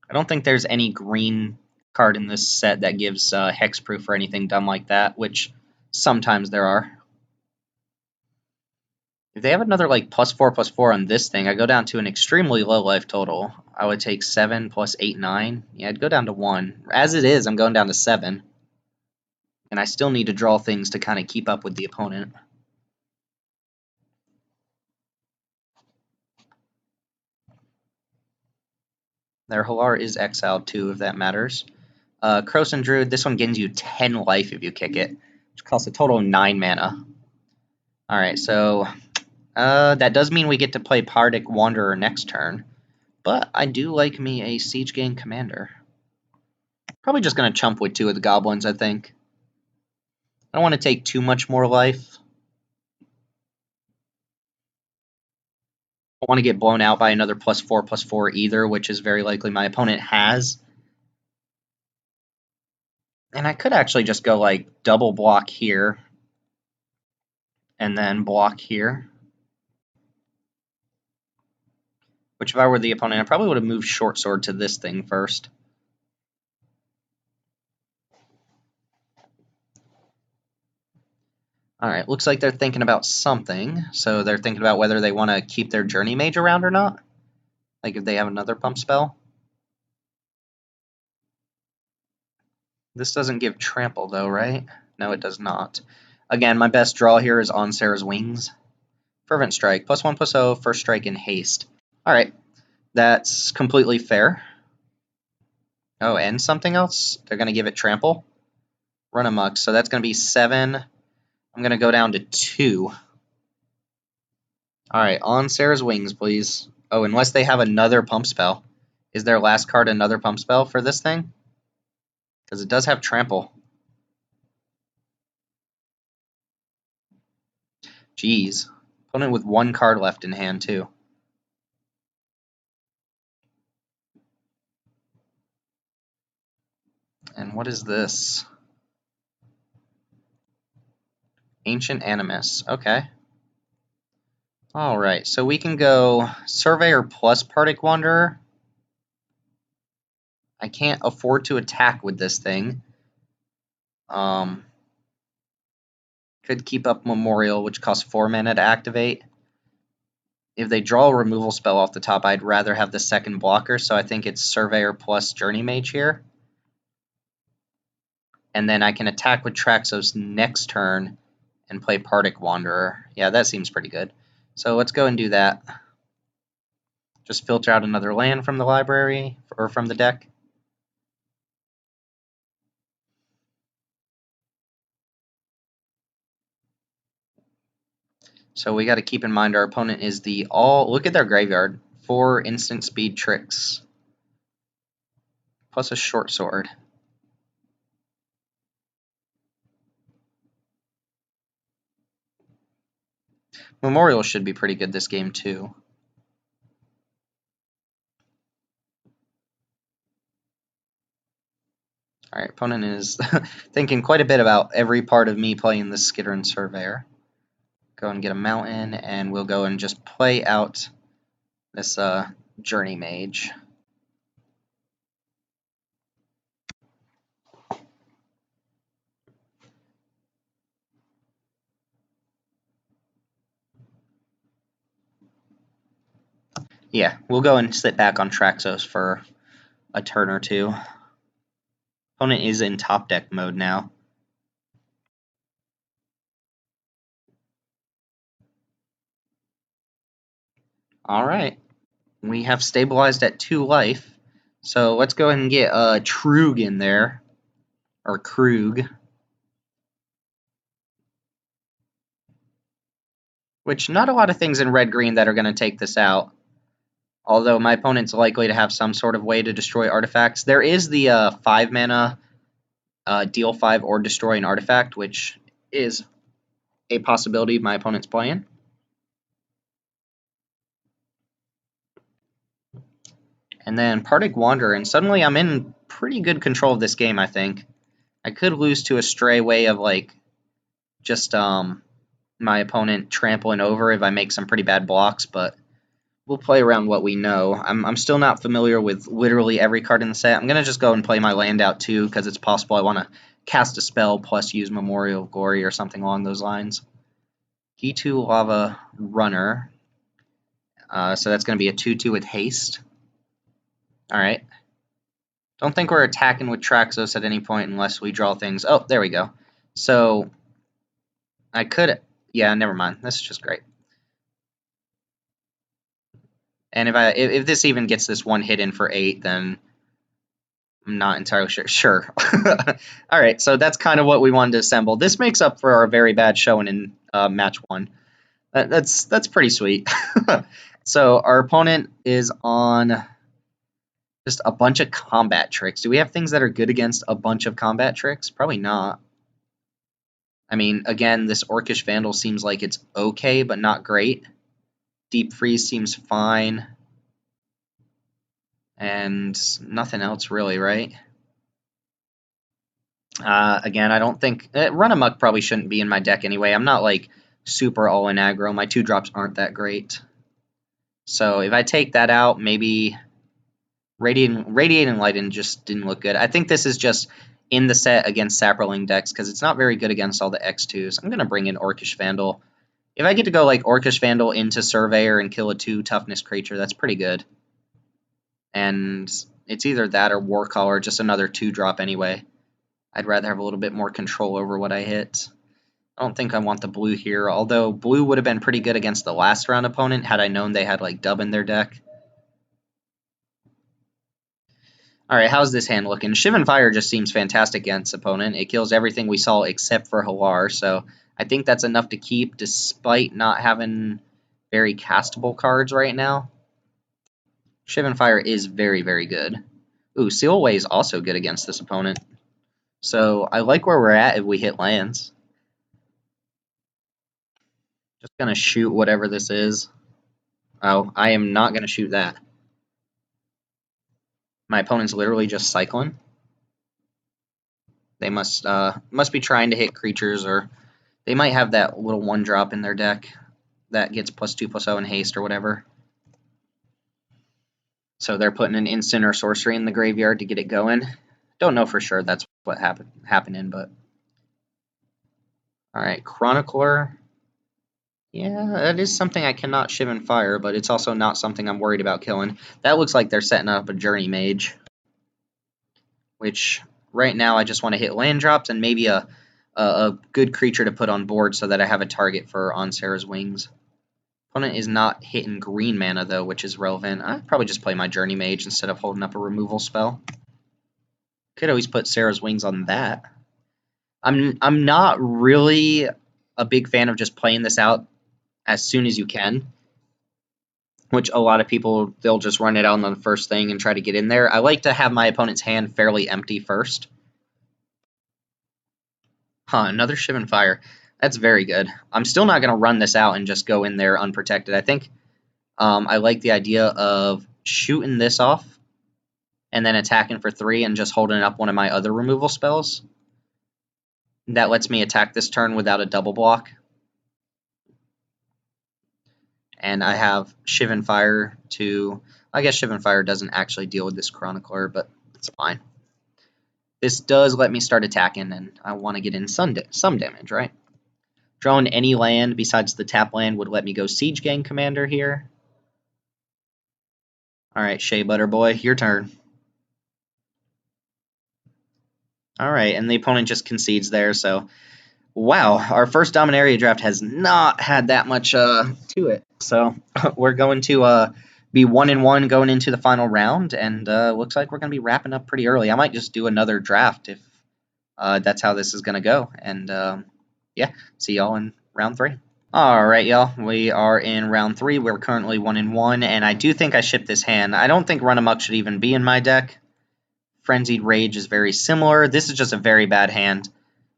Speaker 1: I don't think there's any green card in this set that gives hexproof or anything dumb like that, which sometimes there are. If they have another like +4/+4 on this thing, I go down to an extremely low life total. I would take 7 + 8, 9. Yeah, I'd go down to 1. As it is, I'm going down to 7. And I still need to draw things to kind of keep up with the opponent. Their Halar is exiled too, if that matters. Krosan Druid, this one gains you 10 life if you kick it, which costs a total of 9 mana. Alright, so that does mean we get to play Partick Wanderer next turn, but I do like me a Siege Gang Commander. Probably just going to chump with 2 of the Goblins, I think. I don't want to take too much more life. I don't want to get blown out by another +4/+4 either, which is very likely my opponent has. And I could actually just go like double block here and then block here. Which if I were the opponent, I probably would have moved Short Sword to this thing first. Alright, looks like they're thinking about something. So they're thinking about whether they want to keep their Journey Mage around or not. Like if they have another pump spell. This doesn't give trample though, right? No, it does not. Again, my best draw here is Onsera's Wings. Fervent Strike, +1/+0, first strike and haste. Alright, that's completely fair. Oh, and something else? They're going to give it trample? Run amok, so that's going to be 7. I'm going to go down to 2. Alright, on Sarah's Wings, please. Oh, unless they have another pump spell. Is their last card another pump spell for this thing? Because it does have trample. Jeez. Opponent with one card left in hand, too. And what is this? Ancient Animus. Okay. Alright, so we can go Surveyor plus Partick Wanderer. I can't afford to attack with this thing. Could keep up Memorial, which costs 4 mana to activate. If they draw a removal spell off the top, I'd rather have the second blocker, so I think it's Surveyor plus Journey Mage here. And then I can attack with Traxos next turn and play Partick Wanderer. Yeah, that seems pretty good. So let's go and do that. Just filter out another land from the library, or from the deck. So we got to keep in mind our opponent is the look at their graveyard. 4 instant speed tricks. Plus a short sword. Memorial should be pretty good this game too. Alright, opponent is thinking quite a bit about every part of me playing this Skittering Surveyor. Go and get a mountain, and we'll go and just play out this Journey Mage. Yeah, we'll go and sit back on Traxos for a turn or two. Opponent is in top deck mode now. Alright. We have stabilized at 2 life. So let's go ahead and get Trug in there. Or Krug. Which, not a lot of things in red-green that are going to take this out. Although my opponent's likely to have some sort of way to destroy artifacts. There is the 5 mana deal 5 or destroy an artifact, which is a possibility my opponent's playing. And then Partick Wanderer, and suddenly I'm in pretty good control of this game, I think. I could lose to a stray way of, like, just my opponent trampling over if I make some pretty bad blocks, but we'll play around what we know. I'm still not familiar with literally every card in the set. I'm going to just go and play my land out, too, because it's possible I want to cast a spell plus use Memorial of Glory or something along those lines. G2 Lava Runner. So that's going to be a 2-2 with haste. Alright. Don't think we're attacking with Traxos at any point unless we draw things. Oh, there we go. So, I could... Yeah, never mind. This is just great. And if this even gets this one hit in for 8, then I'm not entirely sure. Sure. Alright, so that's kind of what we wanted to assemble. This makes up for our very bad showing in match 1. That's pretty sweet. So, our opponent is on just a bunch of combat tricks. Do we have things that are good against a bunch of combat tricks? Probably not. I mean, again, this Orcish Vandal seems like it's okay, but not great. Deep Freeze seems fine. And nothing else really, right? Again, I don't think... Run Amok probably shouldn't be in my deck anyway. I'm not, like, super all-in aggro. My 2-drops aren't that great. So if I take that out, maybe... Radiating Light just didn't look good. I think this is just in the set against Saproling decks, because it's not very good against all the X2s. I'm going to bring in Orcish Vandal. If I get to go like Orcish Vandal into Surveyor and kill a 2 toughness creature, that's pretty good. And it's either that or Warcaller, just another 2-drop anyway. I'd rather have a little bit more control over what I hit. I don't think I want the blue here, although blue would have been pretty good against the last round opponent had I known they had like Dub in their deck. Alright, how's this hand looking? Shivan Fire just seems fantastic against opponent. It kills everything we saw except for Halar, so I think that's enough to keep despite not having very castable cards right now. Shivan Fire is very, very good. Ooh, Seal Away is also good against this opponent. So I like where we're at if we hit lands. Just gonna shoot whatever this is. Oh, I am not gonna shoot that. My opponent's literally just cycling. They must be trying to hit creatures, or they might have that little 1-drop in their deck that gets +2/+0 in haste or whatever. So they're putting an instant or sorcery in the graveyard to get it going. Don't know for sure that's what happening, but all right, Chronicler. Yeah, that is something I cannot Shivan Fire, but it's also not something I'm worried about killing. That looks like they're setting up a Journey Mage, which right now I just want to hit land drops and maybe a good creature to put on board so that I have a target for On Sarah's Wings. Opponent is not hitting green mana, though, which is relevant. I'd probably just play my Journey Mage instead of holding up a removal spell. Could always put Sarah's Wings on that. I'm not really a big fan of just playing this out as soon as you can, which a lot of people, they'll just run it out on the first thing and try to get in there. I like to have my opponent's hand fairly empty first. Another Shivan Fire. That's very good. I'm still not going to run this out and just go in there unprotected. I think I like the idea of shooting this off and then attacking for 3 and just holding up one of my other removal spells. That lets me attack this turn without a double block. And I have Shivan Fire to... I guess Shivan Fire doesn't actually deal with this Chronicler, but it's fine. This does let me start attacking, and I want to get in some damage, right? Drawing any land besides the tap land would let me go Siege Gang Commander here. Alright, Shea Butter Boy, your turn. Alright, and the opponent just concedes there, so... Wow, our first Dominaria draft has not had that much to it. So we're going to be 1-1 going into the final round, and looks like we're going to be wrapping up pretty early. I might just do another draft if that's how this is going to go. And yeah, see y'all in round 3. All right, y'all. We are in round 3. We're currently 1-1, and I do think I shipped this hand. I don't think Run Amok should even be in my deck. Frenzied Rage is very similar. This is just a very bad hand.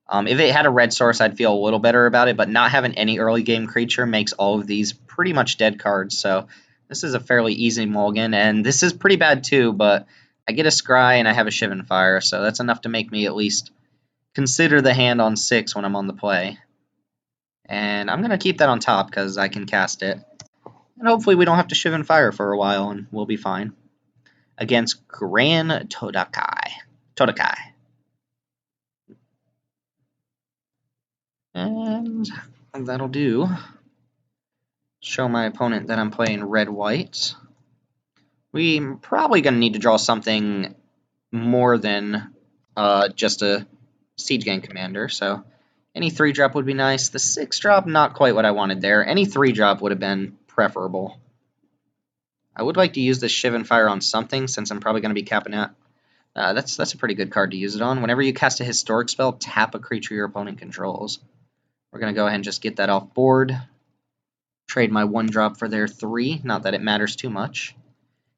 Speaker 1: If it had a red source, I'd feel a little better about it, but not having any early game creature makes all of these pretty much dead cards, so this is a fairly easy mulligan, and this is pretty bad too, but I get a Scry and I have a Shivan Fire, so that's enough to make me at least consider the hand on 6 when I'm on the play. And I'm going to keep that on top because I can cast it. And hopefully we don't have to Shivan Fire for a while, and we'll be fine. Against Gran Todokai. And that'll do. Show my opponent that I'm playing red-white. We're probably going to need to draw something more than just a Siege Gang Commander, so any 3-drop would be nice. The 6-drop, not quite what I wanted there. Any 3-drop would have been preferable. I would like to use this Shivan Fire on something, since I'm probably going to be capping out. That's a pretty good card to use it on. Whenever you cast a Historic spell, tap a creature your opponent controls. We're going to go ahead and just get that off board. Trade my 1-drop for their 3, not that it matters too much.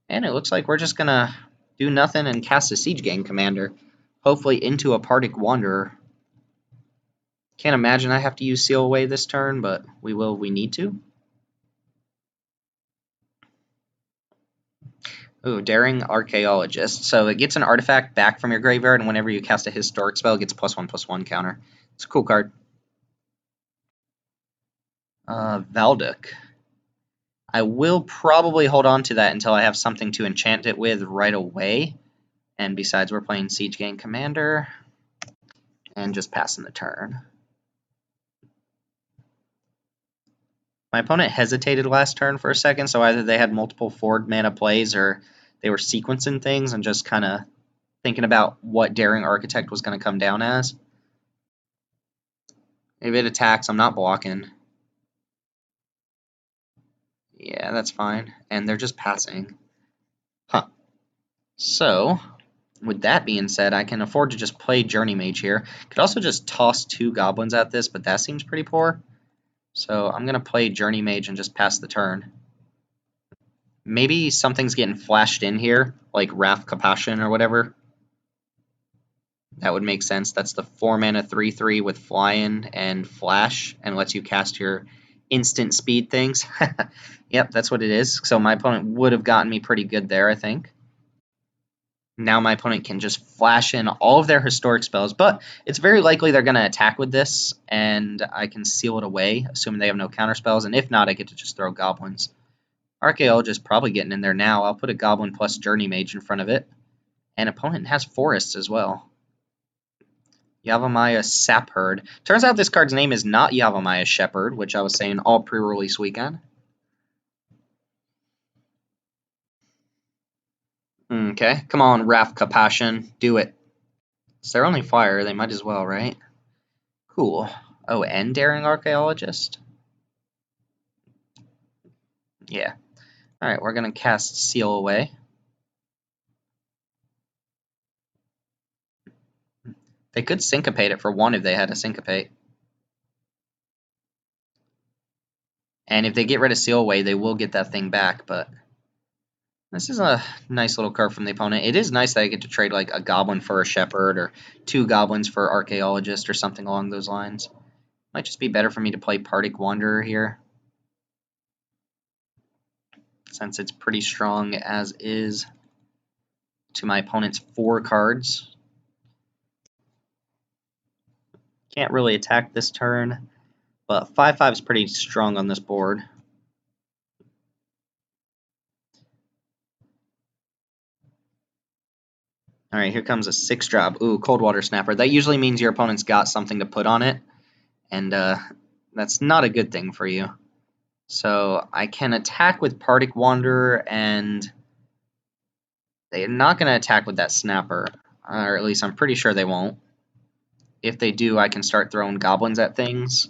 Speaker 1: And it looks like we're just going to do nothing and cast a Siege Gang Commander. Hopefully into a Partick Wanderer. Can't imagine I have to use Seal Away this turn, but we will if we need to. Ooh, Daring Archaeologist. So it gets an artifact back from your graveyard, and whenever you cast a Historic spell, it gets +1/+1 counter. It's a cool card. Valduk. I will probably hold on to that until I have something to enchant it with right away. And besides, we're playing Siege Gang Commander. And just passing the turn. My opponent hesitated last turn for a second, so either they had multiple forward mana plays or they were sequencing things and just kind of thinking about what Daring Architect was going to come down as. If it attacks, I'm not blocking. Yeah, that's fine. And they're just passing. Huh. So, with that being said, I can afford to just play Journey Mage here. Could also just toss 2 goblins at this, but that seems pretty poor. So I'm going to play Journey Mage and just pass the turn. Maybe something's getting flashed in here, like Wrath Compassion or whatever. That would make sense. That's the 4-mana 3/3 with fly-in and flash, and lets you cast your instant speed things. Yep, that's what it is. So my opponent would have gotten me pretty good there, I think. Now my opponent can just flash in all of their historic spells, but it's very likely they're going to attack with this, and I can seal it away, assuming they have no counter spells, and if not, I get to just throw goblins. Archaeologist probably getting in there now. I'll put a goblin plus Journey Mage in front of it, and opponent has forests as well. Yavimaya Sapherd. Turns out this card's name is not Yavimaya Shepherd, which I was saying all pre-release weekend. Okay, come on, Wrath Compassion, do it. It's their only fire, they might as well, right? Cool. Oh, and Daring Archaeologist? Yeah. Alright, we're going to cast Seal away. They could syncopate it for 1 if they had a syncopate. And if they get rid of Seal away, they will get that thing back, but this is a nice little card from the opponent. It is nice that I get to trade like a goblin for a shepherd or 2 goblins for archaeologist or something along those lines. Might just be better for me to play Partick Wanderer here, since it's pretty strong as is to my opponent's 4 cards. Can't really attack this turn, but 5/5 is pretty strong on this board. Alright, here comes a 6-drop. Ooh, Coldwater Snapper. That usually means your opponent's got something to put on it, and that's not a good thing for you. So I can attack with Partick Wanderer, and they're not going to attack with that Snapper, or at least I'm pretty sure they won't. If they do, I can start throwing goblins at things.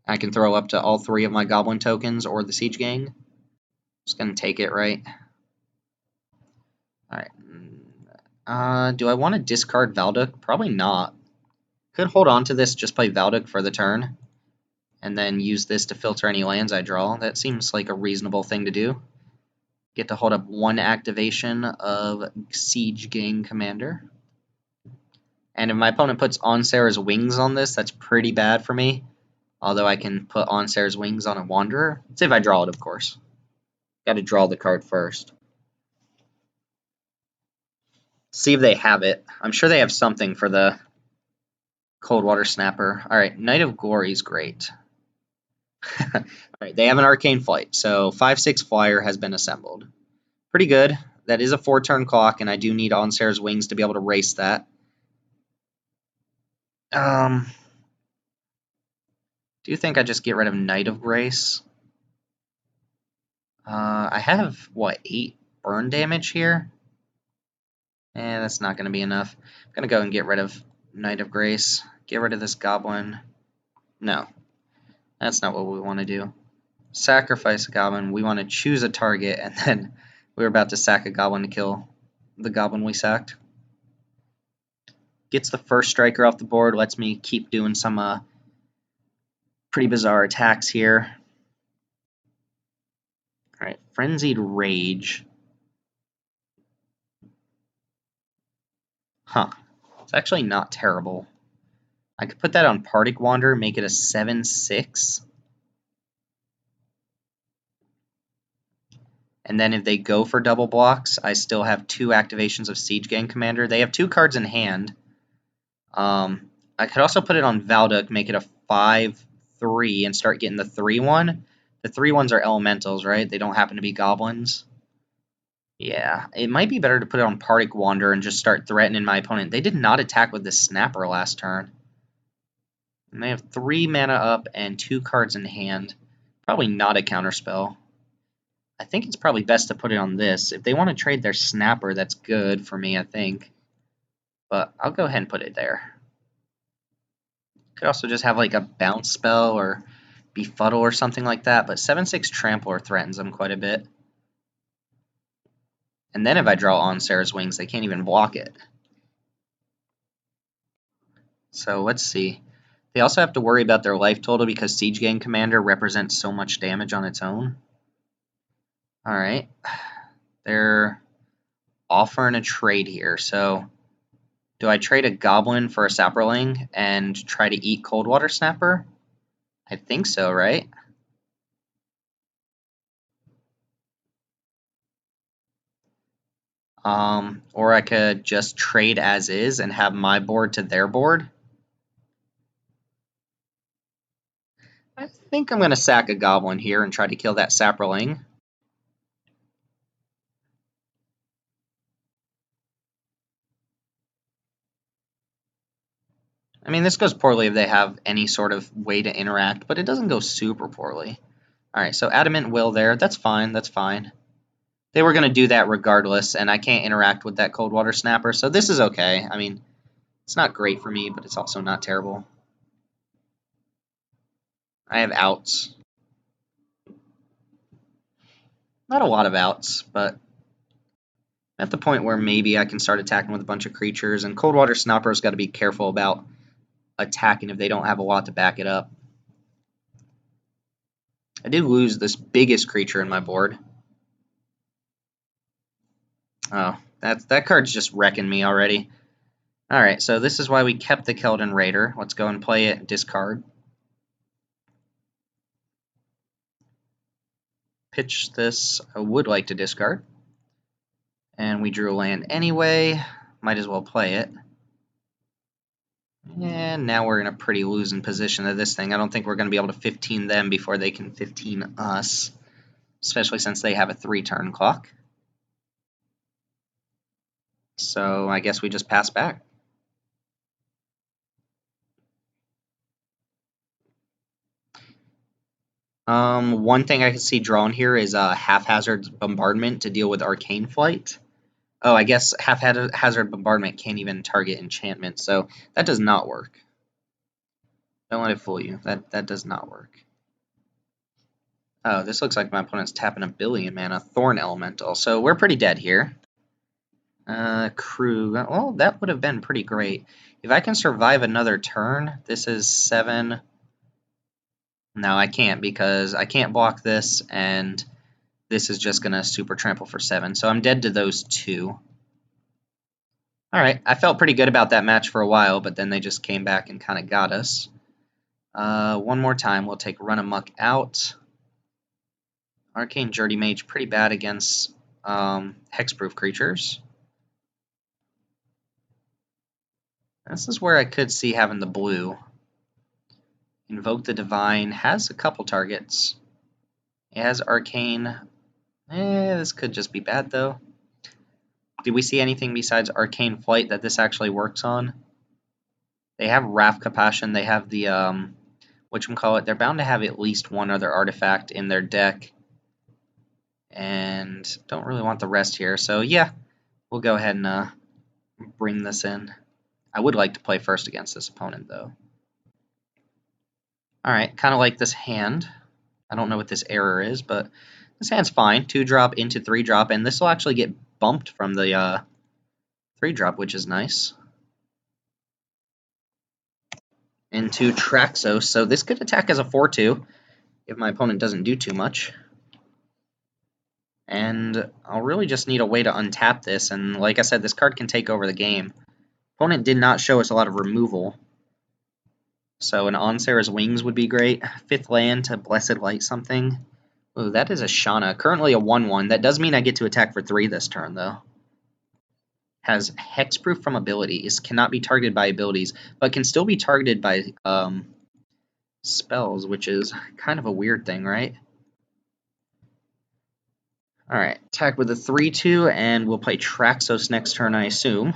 Speaker 1: I can throw up to all 3 of my goblin tokens or the Siege Gang. Just going to take it, right? Alright. Do I want to discard Valduk? Probably not. Could hold on to this, just play Valduk for the turn, and then use this to filter any lands I draw. That seems like a reasonable thing to do. Get to hold up 1 activation of Siege Gang Commander. And if my opponent puts Onsara's Wings on this, that's pretty bad for me. Although I can put Onsara's Wings on a Wanderer. It's if I draw it, of course. Got to draw the card first. See if they have it. I'm sure they have something for the Coldwater Snapper. Alright, Knight of Glory is great. Alright, they have an Arcane Flight, so 5/6 flyer has been assembled. Pretty good. That is a 4-turn clock, and I do need Onsara's Wings to be able to race that. Do you think I just get rid of Knight of Grace? I have, what, 8 burn damage here? That's not going to be enough. I'm going to go and get rid of Knight of Grace. Get rid of this goblin. No, that's not what we want to do. Sacrifice a goblin. We want to choose a target, and then we're about to sack a goblin to kill the goblin we sacked. Gets the first striker off the board. Lets me keep doing some pretty bizarre attacks here. Alright, Frenzied Rage. Huh. It's actually not terrible. I could put that on Partick Wanderer, make it a 7/6. And then if they go for double blocks, I still have 2 activations of Siege Gang Commander. They have 2 cards in hand. I could also put it on Valduk, make it a 5/3, and start getting the 3/1. The 3/1s are elementals, right? They don't happen to be goblins. Yeah, it might be better to put it on Partick Wanderer and just start threatening my opponent. They did not attack with this Snapper last turn. And they have 3 mana up and 2 cards in hand. Probably not a counterspell. I think it's probably best to put it on this. If they want to trade their Snapper, that's good for me, I think. But I'll go ahead and put it there. Could also just have like a bounce spell or Befuddle or something like that. But 7/6 Trampler threatens them quite a bit. And then if I draw Onsara's Wings, they can't even block it. So let's see. They also have to worry about their life total because Siege Gang Commander represents so much damage on its own. All right. They're offering a trade here. So do I trade a Goblin for a Saproling and try to eat Coldwater Snapper? I think so, right? Or I could just trade as is and have my board to their board. I think I'm going to sack a Goblin here and try to kill that Saproling. I mean, this goes poorly if they have any sort of way to interact, but it doesn't go super poorly. All right, so Adamant Will there. That's fine. That's fine. They were going to do that regardless, and I can't interact with that Coldwater Snapper, so this is okay. I mean, it's not great for me, but it's also not terrible. I have outs. Not a lot of outs, but at the point where maybe I can start attacking with a bunch of creatures, and Coldwater Snapper's got to be careful about attacking if they don't have a lot to back it up. I did lose this biggest creature in my board. Oh, that card's just wrecking me already. Alright, so this is why we kept the Keldon Raider. Let's go and play it, discard. Pitch this, I would like to discard. And we drew a land anyway. Might as well play it. And now we're in a pretty losing position of this thing. I don't think we're going to be able to 15 them before they can 15 us. Especially since they have a 3-turn clock. So I guess we just pass back. One thing I can see drawn here is a haphazard bombardment to deal with arcane flight. Oh, I guess haphazard bombardment can't even target enchantment, so that does not work. Don't let it fool you. That does not work. Oh, this looks like my opponent's tapping a billion mana Thorn Elemental, so we're pretty dead here. Krug. Well, that would have been pretty great. If I can survive another turn, this is 7. No, I can't because I can't block this, and this is just going to super trample for 7. So I'm dead to those 2. Alright, I felt pretty good about that match for a while, but then they just came back and kind of got us. One more time, we'll take Run Amok out. Arcane Dirty Mage, pretty bad against hexproof creatures. This is where I could see having the blue. Invoke the Divine has a couple targets. It has Arcane. This could just be bad, though. Did we see anything besides Arcane Flight that this actually works on? They have Wrath Compassion. They have the, whatchamacallit. They're bound to have at least one other artifact in their deck. And don't really want the rest here. So, yeah, we'll go ahead and bring this in. I would like to play first against this opponent, though. Alright, kind of like this hand. I don't know what this error is, but this hand's fine. 2-drop into 3-drop, and this will actually get bumped from the 3-drop, which is nice. Into Traxos, so this could attack as a 4-2 if my opponent doesn't do too much. And I'll really just need a way to untap this, and like I said, this card can take over the game. Opponent did not show us a lot of removal, so an Onsera's Wings would be great. 5th land to Blessed Light something. Ooh, that is a Shauna. Currently a 1-1. That does mean I get to attack for 3 this turn, though. Has Hexproof from abilities. Cannot be targeted by abilities, but can still be targeted by spells, which is kind of a weird thing, right? Alright, attack with a 3-2, and we'll play Traxos next turn, I assume.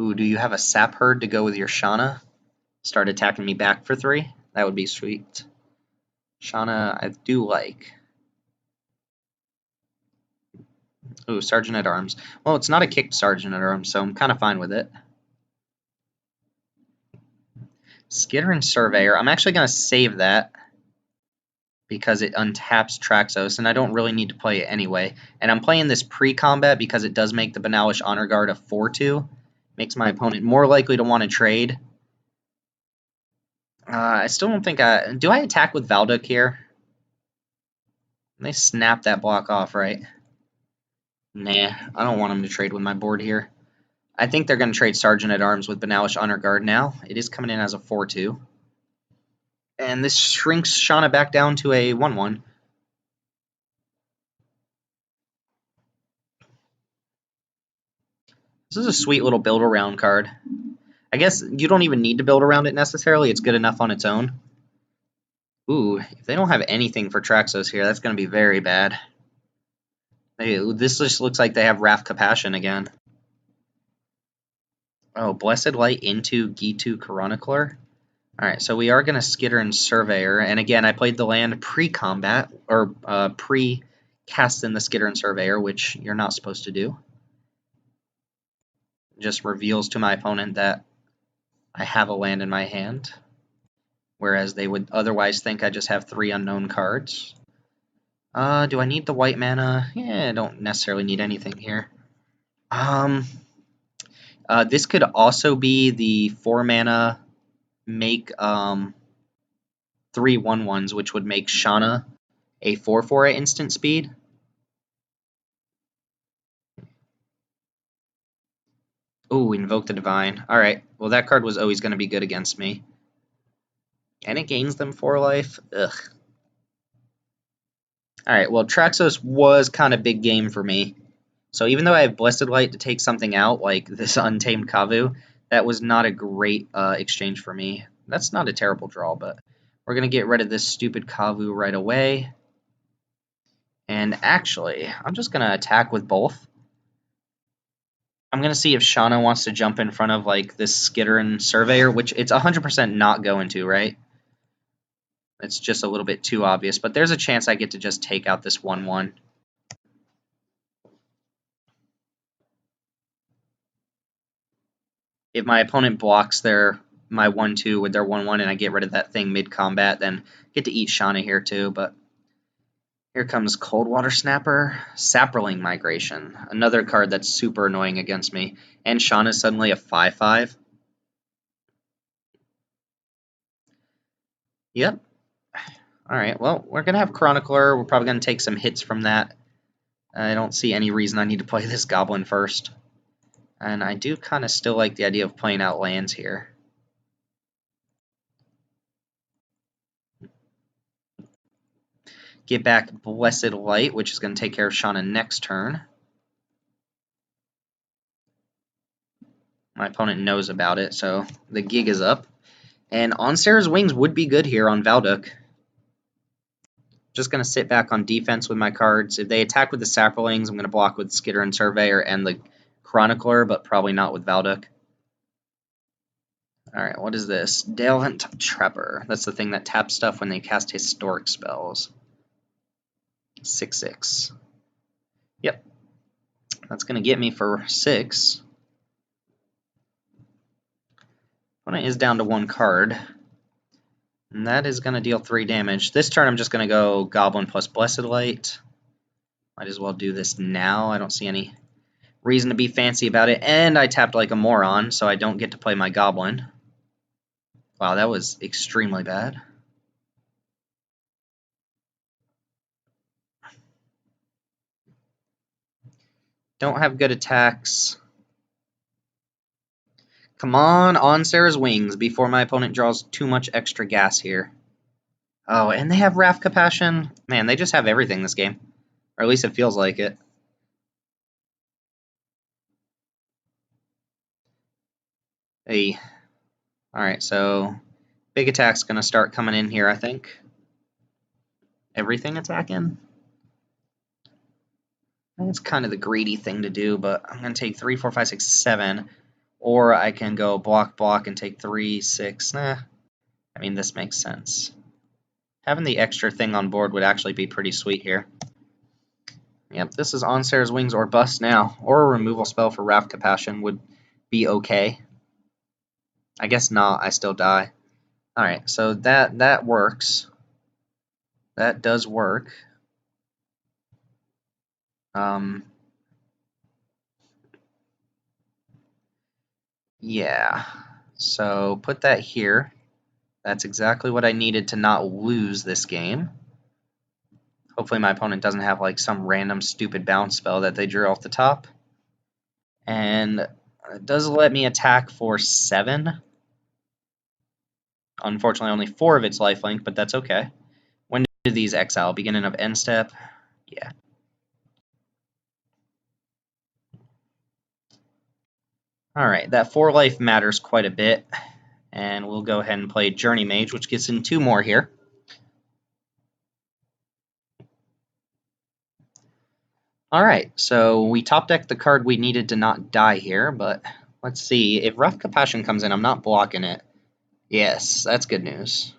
Speaker 1: Ooh, do you have a Sap Herd to go with your Shauna? Start attacking me back for 3? That would be sweet. Shauna, I do like. Ooh, Sergeant at Arms. Well, it's not a kicked Sergeant at Arms, so I'm kind of fine with it. Skittering Surveyor. I'm actually going to save that because it untaps Traxos, and I don't really need to play it anyway. And I'm playing this pre-combat because it does make the Banalish Honor Guard a 4-2. Makes my opponent more likely to want to trade. I still don't think I... Do I attack with Valduk here? They snap that block off, right? Nah, I don't want him to trade with my board here. I think they're going to trade Sergeant at Arms with Banalish Honor Guard now. It is coming in as a 4-2. And this shrinks Shauna back down to a 1-1. This is a sweet little build around card. I guess you don't even need to build around it necessarily. It's good enough on its own. Ooh, if they don't have anything for Traxos here, that's going to be very bad. This just looks like they have Wrath Compassion again. Oh, Blessed Light into Gitu Chronicler. Alright, so we are going to Skitter and Surveyor. And again, I played the land pre-combat, or pre-cast in the Skitter and Surveyor, which you're not supposed to do. Just reveals to my opponent that I have a land in my hand, whereas they would otherwise think I just have 3 unknown cards. Do I need the white mana? Yeah, I don't necessarily need anything here. This could also be the 4 mana make 3 1/1s, which would make Shauna a 4/4 at instant speed. Ooh, Invoke the Divine. Alright, well that card was always going to be good against me. And it gains them 4 life. Ugh. Alright, well Traxos was kind of big game for me. So even though I have Blessed Light to take something out, like this Untamed Kavu, that was not a great exchange for me. That's not a terrible draw, but we're going to get rid of this stupid Kavu right away. And actually, I'm just going to attack with both. I'm going to see if Shauna wants to jump in front of like this Skitter and Surveyor, which it's 100% not going to, right? It's just a little bit too obvious, but there's a chance I get to just take out this 1/1. If my opponent blocks my 1/2 with their 1/1 and I get rid of that thing mid-combat, then I get to eat Shauna here too, but here comes Coldwater Snapper, Saproling Migration, another card that's super annoying against me, and Shauna's suddenly a 5/5. Yep. Alright, well, we're going to have Chronicler. We're probably going to take some hits from that. I don't see any reason I need to play this Goblin first. And I do kind of still like the idea of playing out lands here. Get back Blessed Light, which is going to take care of Shauna next turn. My opponent knows about it, so the gig is up. And On Sarah's Wings would be good here on Valduk. Just going to sit back on defense with my cards. If they attack with the Saprolings, I'm going to block with Skitter and Surveyor and the Chronicler, but probably not with Valduk. Alright, what is this? Dalevant Trapper. That's the thing that taps stuff when they cast historic spells. 6/6. Yep. That's going to get me for 6. Opponent is down to 1 card. And that is going to deal 3 damage. This turn I'm just going to go Goblin plus Blessed Light. Might as well do this now. I don't see any reason to be fancy about it. And I tapped like a moron, so I don't get to play my Goblin. Wow, that was extremely bad. Don't have good attacks. Come on Sarah's Wings, before my opponent draws too much extra gas here. Oh, and they have Wrath Compassion. Man, they just have everything this game. Or at least it feels like it. Hey. Alright, so big attack's going to start coming in here, I think. Everything attacking? That's kind of the greedy thing to do, but I'm going to take 3, 4, 5, 6, 7. Or I can go block, block, and take 3, 6. Nah. I mean, this makes sense. Having the extra thing on board would actually be pretty sweet here. Yep, this is On Sarah's Wings or bust now. Or a removal spell for Wrath Compassion would be okay. I guess not. I still die. Alright, so that works. That does work. Yeah. So put that here. That's exactly what I needed to not lose this game. Hopefully my opponent doesn't have like some random stupid bounce spell that they drew off the top. And it does let me attack for 7. Unfortunately, only 4 of its lifelink, but that's okay. When do these exile? Beginning of end step? Yeah. Alright, that 4 life matters quite a bit. And we'll go ahead and play Journey Mage, which gets in 2 more here. Alright, so we top decked the card we needed to not die here, but let's see. If Rough Compassion comes in, I'm not blocking it. Yes, that's good news.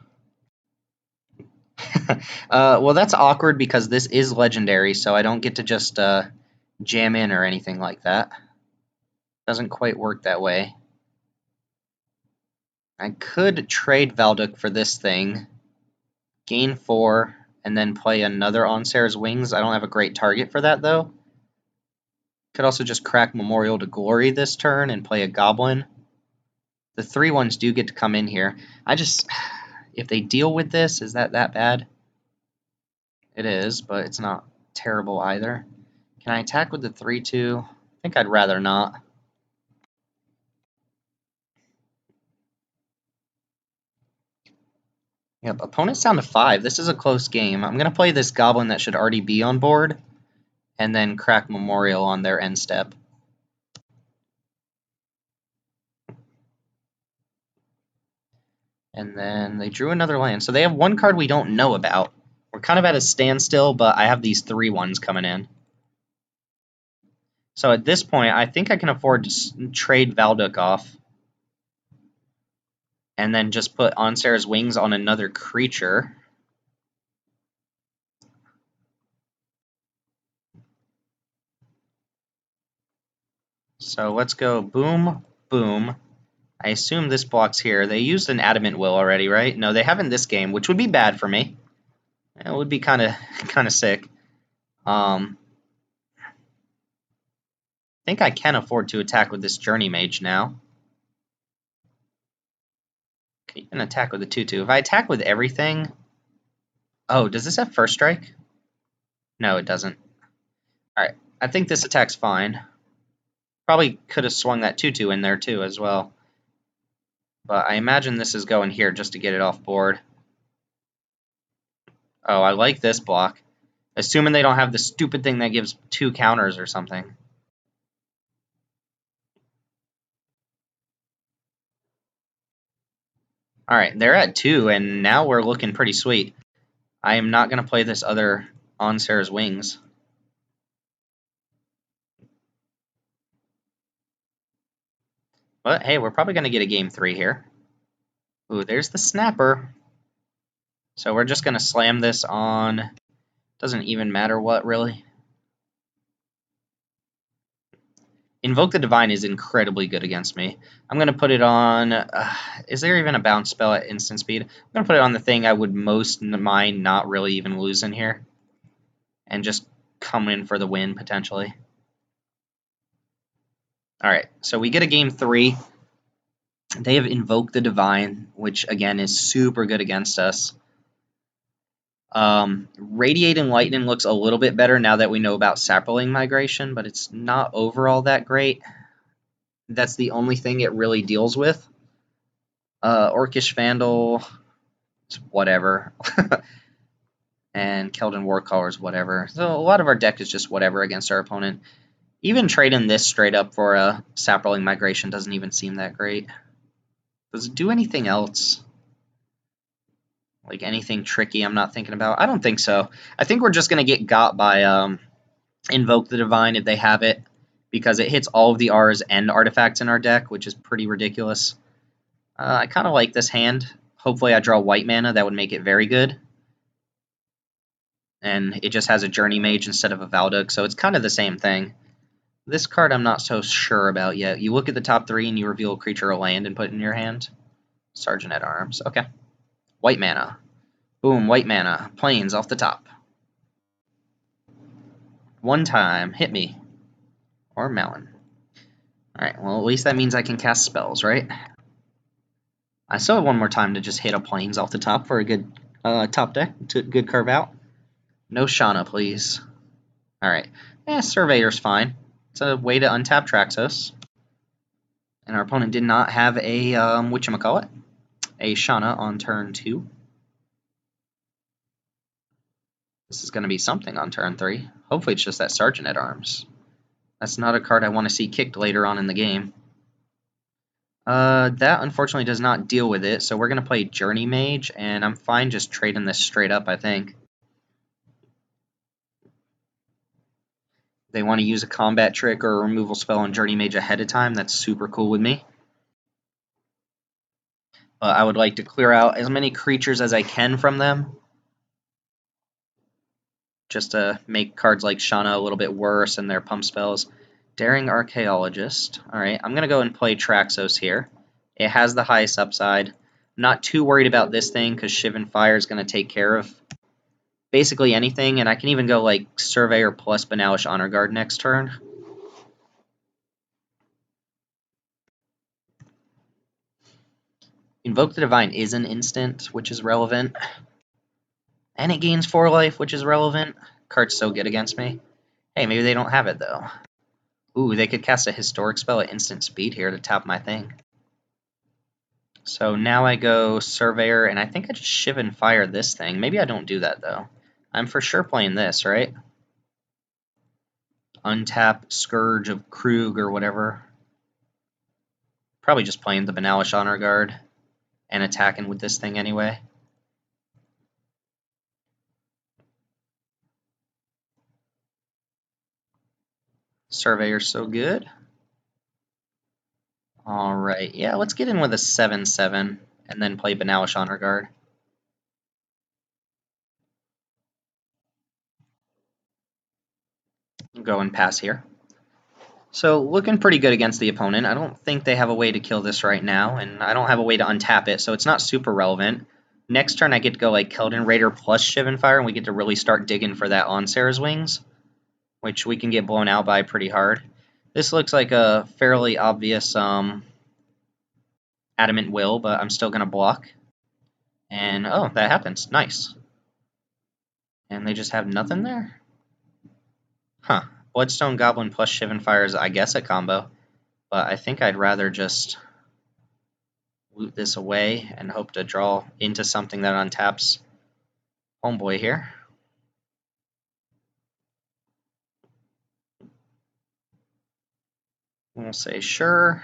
Speaker 1: Well, that's awkward because this is legendary, so I don't get to just jam in or anything like that. Doesn't quite work that way. I could trade Valduk for this thing, gain 4, and then play another Onsera's Wings. I don't have a great target for that, though. Could also just crack Memorial to Glory this turn and play a Goblin. The 3/1s do get to come in here. If they deal with this, is that bad? It is, but it's not terrible either. Can I attack with the 3/2? I think I'd rather not. Yep, opponent's down to 5. This is a close game. I'm going to play this Goblin that should already be on board, and then crack Memorial on their end step. And then they drew another land. So they have one card we don't know about. We're kind of at a standstill, but I have these 3/1s coming in. So at this point, I think I can afford to trade Valduk off. And then just put Onsera's Wings on another creature. So let's go boom, boom. I assume this blocks here. They used an Adamant Will already, right? No, they haven't this game, which would be bad for me. It would be kind of sick. I think I can afford to attack with this Journey Mage now. Can even attack with the 2/2. If I attack with everything... Oh, does this have first strike? No, it doesn't. Alright, I think this attack's fine. Probably could have swung that 2/2 in there too as well. But I imagine this is going here just to get it off board. Oh, I like this block. Assuming they don't have the stupid thing that gives 2 counters or something. Alright, they're at 2, and now we're looking pretty sweet. I am not going to play this other Onsera's Wings. But hey, we're probably going to get a game 3 here. Ooh, there's the Snapper. So we're just going to slam this on... Doesn't even matter what, really. Invoke the Divine is incredibly good against me. I'm going to put it on... is there even a bounce spell at instant speed? I'm going to put it on the thing I would most mind not really even losing here. And just come in for the win, potentially. Alright, so we get a game 3. They have Invoked the Divine, which, again, is super good against us. Radiating Lightning looks a little bit better now that we know about Sapling Migration, but it's not overall that great. That's the only thing it really deals with. Orcish Vandal, it's whatever. And Keldon Warcaller is whatever. So a lot of our deck is just whatever against our opponent. Even trading this straight up for a Sapling Migration doesn't even seem that great. Does it do anything else? Like anything tricky I'm not thinking about? I don't think so. I think we're just going to get got by Invoke the Divine if they have it, because it hits all of the R's and artifacts in our deck, which is pretty ridiculous. I kind of like this hand. Hopefully I draw white mana. That would make it very good. And it just has a Journey Mage instead of a Valduk, so it's kind of the same thing. This card I'm not so sure about yet. You look at the top 3 and you reveal a creature or land and put it in your hand. Sergeant at Arms. Okay. White mana. Boom, white mana. Plains off the top. One time. Hit me. Or Melon. Alright, well at least that means I can cast spells, right? I still have one more time to just hit a plains off the top for a good top deck, to good curve out. No Shauna, please. Alright. Surveyor's fine. It's a way to untap Traxos. And our opponent did not have a, whatchamacallit? A Shauna on turn 2. This is going to be something on turn 3. Hopefully it's just that Sergeant at Arms. That's not a card I want to see kicked later on in the game. That unfortunately does not deal with it, so we're going to play Journey Mage, and I'm fine just trading this straight up, I think. They want to use a combat trick or a removal spell on Journey Mage ahead of time, that's super cool with me. I would like to clear out as many creatures as I can from them, just to make cards like Shauna a little bit worse and their pump spells. Daring Archaeologist. Alright, I'm going to go and play Traxos here. It has the highest upside. I'm not too worried about this thing because Shivan Fire is going to take care of basically anything, and I can even go like Surveyor plus Banalish Honor Guard next turn. Invoke the Divine is an instant, which is relevant. And it gains 4 life, which is relevant. Card's so good against me. Hey, maybe they don't have it, though. Ooh, they could cast a Historic Spell at instant speed here to tap my thing. So now I go Surveyor, and I think I just Shivan Fire this thing. Maybe I don't do that, though. I'm for sure playing this, right? Untap Scourge of Krug or whatever. Probably just playing the Banalish Honor Guard and attacking with this thing anyway. Surveyor's so good. Alright, yeah, let's get in with a 7/7 and then play Banalish Honor Guard. Go and pass here. So, looking pretty good against the opponent. I don't think they have a way to kill this right now, and I don't have a way to untap it, so it's not super relevant. Next turn, I get to go like Keldon Raider plus Shivan Fire, and we get to really start digging for that on Sarah's Wings, which we can get blown out by pretty hard. This looks like a fairly obvious Adamant Will, but I'm still going to block. And, oh, that happens. Nice. And they just have nothing there? Huh. Bloodstone Goblin plus Shivan Fire is, I guess, a combo. But I think I'd rather just loot this away and hope to draw into something that untaps Homeboy here. We'll say sure.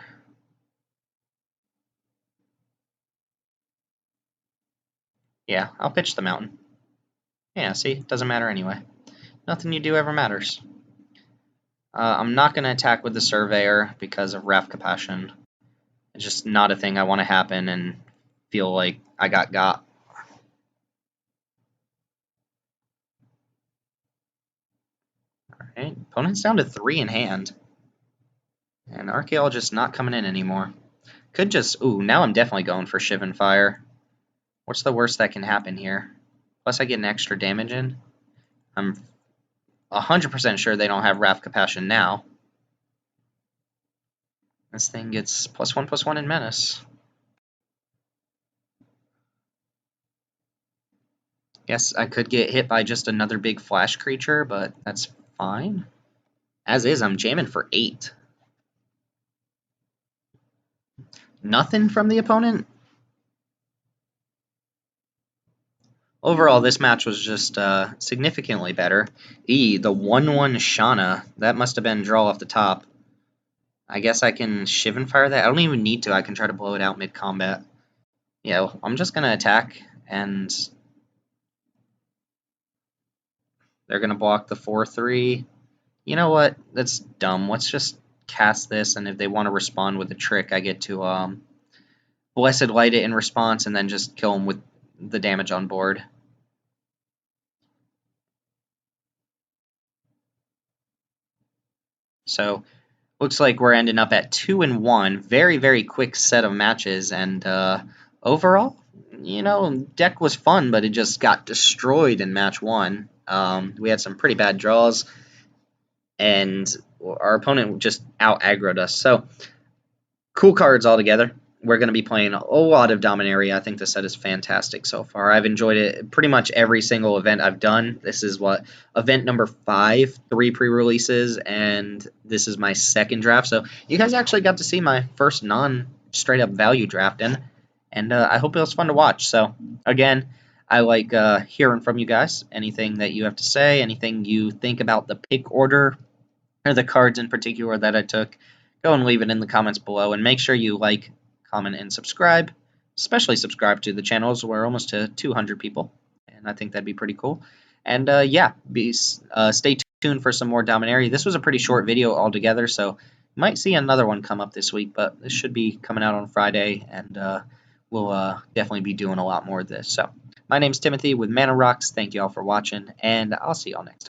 Speaker 1: Yeah, I'll pitch the mountain. Yeah, see, doesn't matter anyway. Nothing you do ever matters. I'm not going to attack with the Surveyor because of Wrath Compassion. It's just not a thing I want to happen and feel like I got. Alright, opponent's down to 3 in hand. And Archaeologist not coming in anymore. Could just... Ooh, now I'm definitely going for Shivan Fire. What's the worst that can happen here? Plus I get an extra damage in. I'm 100% sure they don't have Wrath Compassion now. This thing gets +1/+1 in Menace. Guess I could get hit by just another big flash creature, but that's fine. As is, I'm jamming for 8. Nothing from the opponent? Overall, this match was just significantly better. The 1/1 Shauna, that must have been draw off the top. I guess I can Shivan Fire that. I don't even need to. I can try to blow it out mid-combat. Yeah, well, I'm just going to attack, and they're going to block the 4/3. You know what? That's dumb. Let's just cast this, and if they want to respond with a trick, I get to Blessed Light it in response, and then just kill them with the damage on board. So, looks like we're ending up at 2-1. Very, very quick set of matches, and overall, you know, deck was fun, but it just got destroyed in match 1. We had some pretty bad draws, and our opponent just out-aggroed us. So, cool cards altogether. we're going to be playing a lot of Dominaria. I think the set is fantastic so far. I've enjoyed it pretty much every single event I've done. This is event number 5, 3 pre-releases, and this is my second draft. So you guys actually got to see my first non-straight up value draft in, and I hope it was fun to watch. So again, I like hearing from you guys. Anything that you have to say, anything you think about the pick order or the cards in particular that I took, go and leave it in the comments below, and make sure you like, comment, and subscribe. Especially subscribe to the channels. We're almost to 200 people, and I think that'd be pretty cool. And yeah, stay tuned for some more Dominaria. This was a pretty short video altogether, so you might see another one come up this week, but this should be coming out on Friday, and we'll definitely be doing a lot more of this. So my name's Timothy with Mana Rocks. Thank you all for watching, and I'll see y'all next time.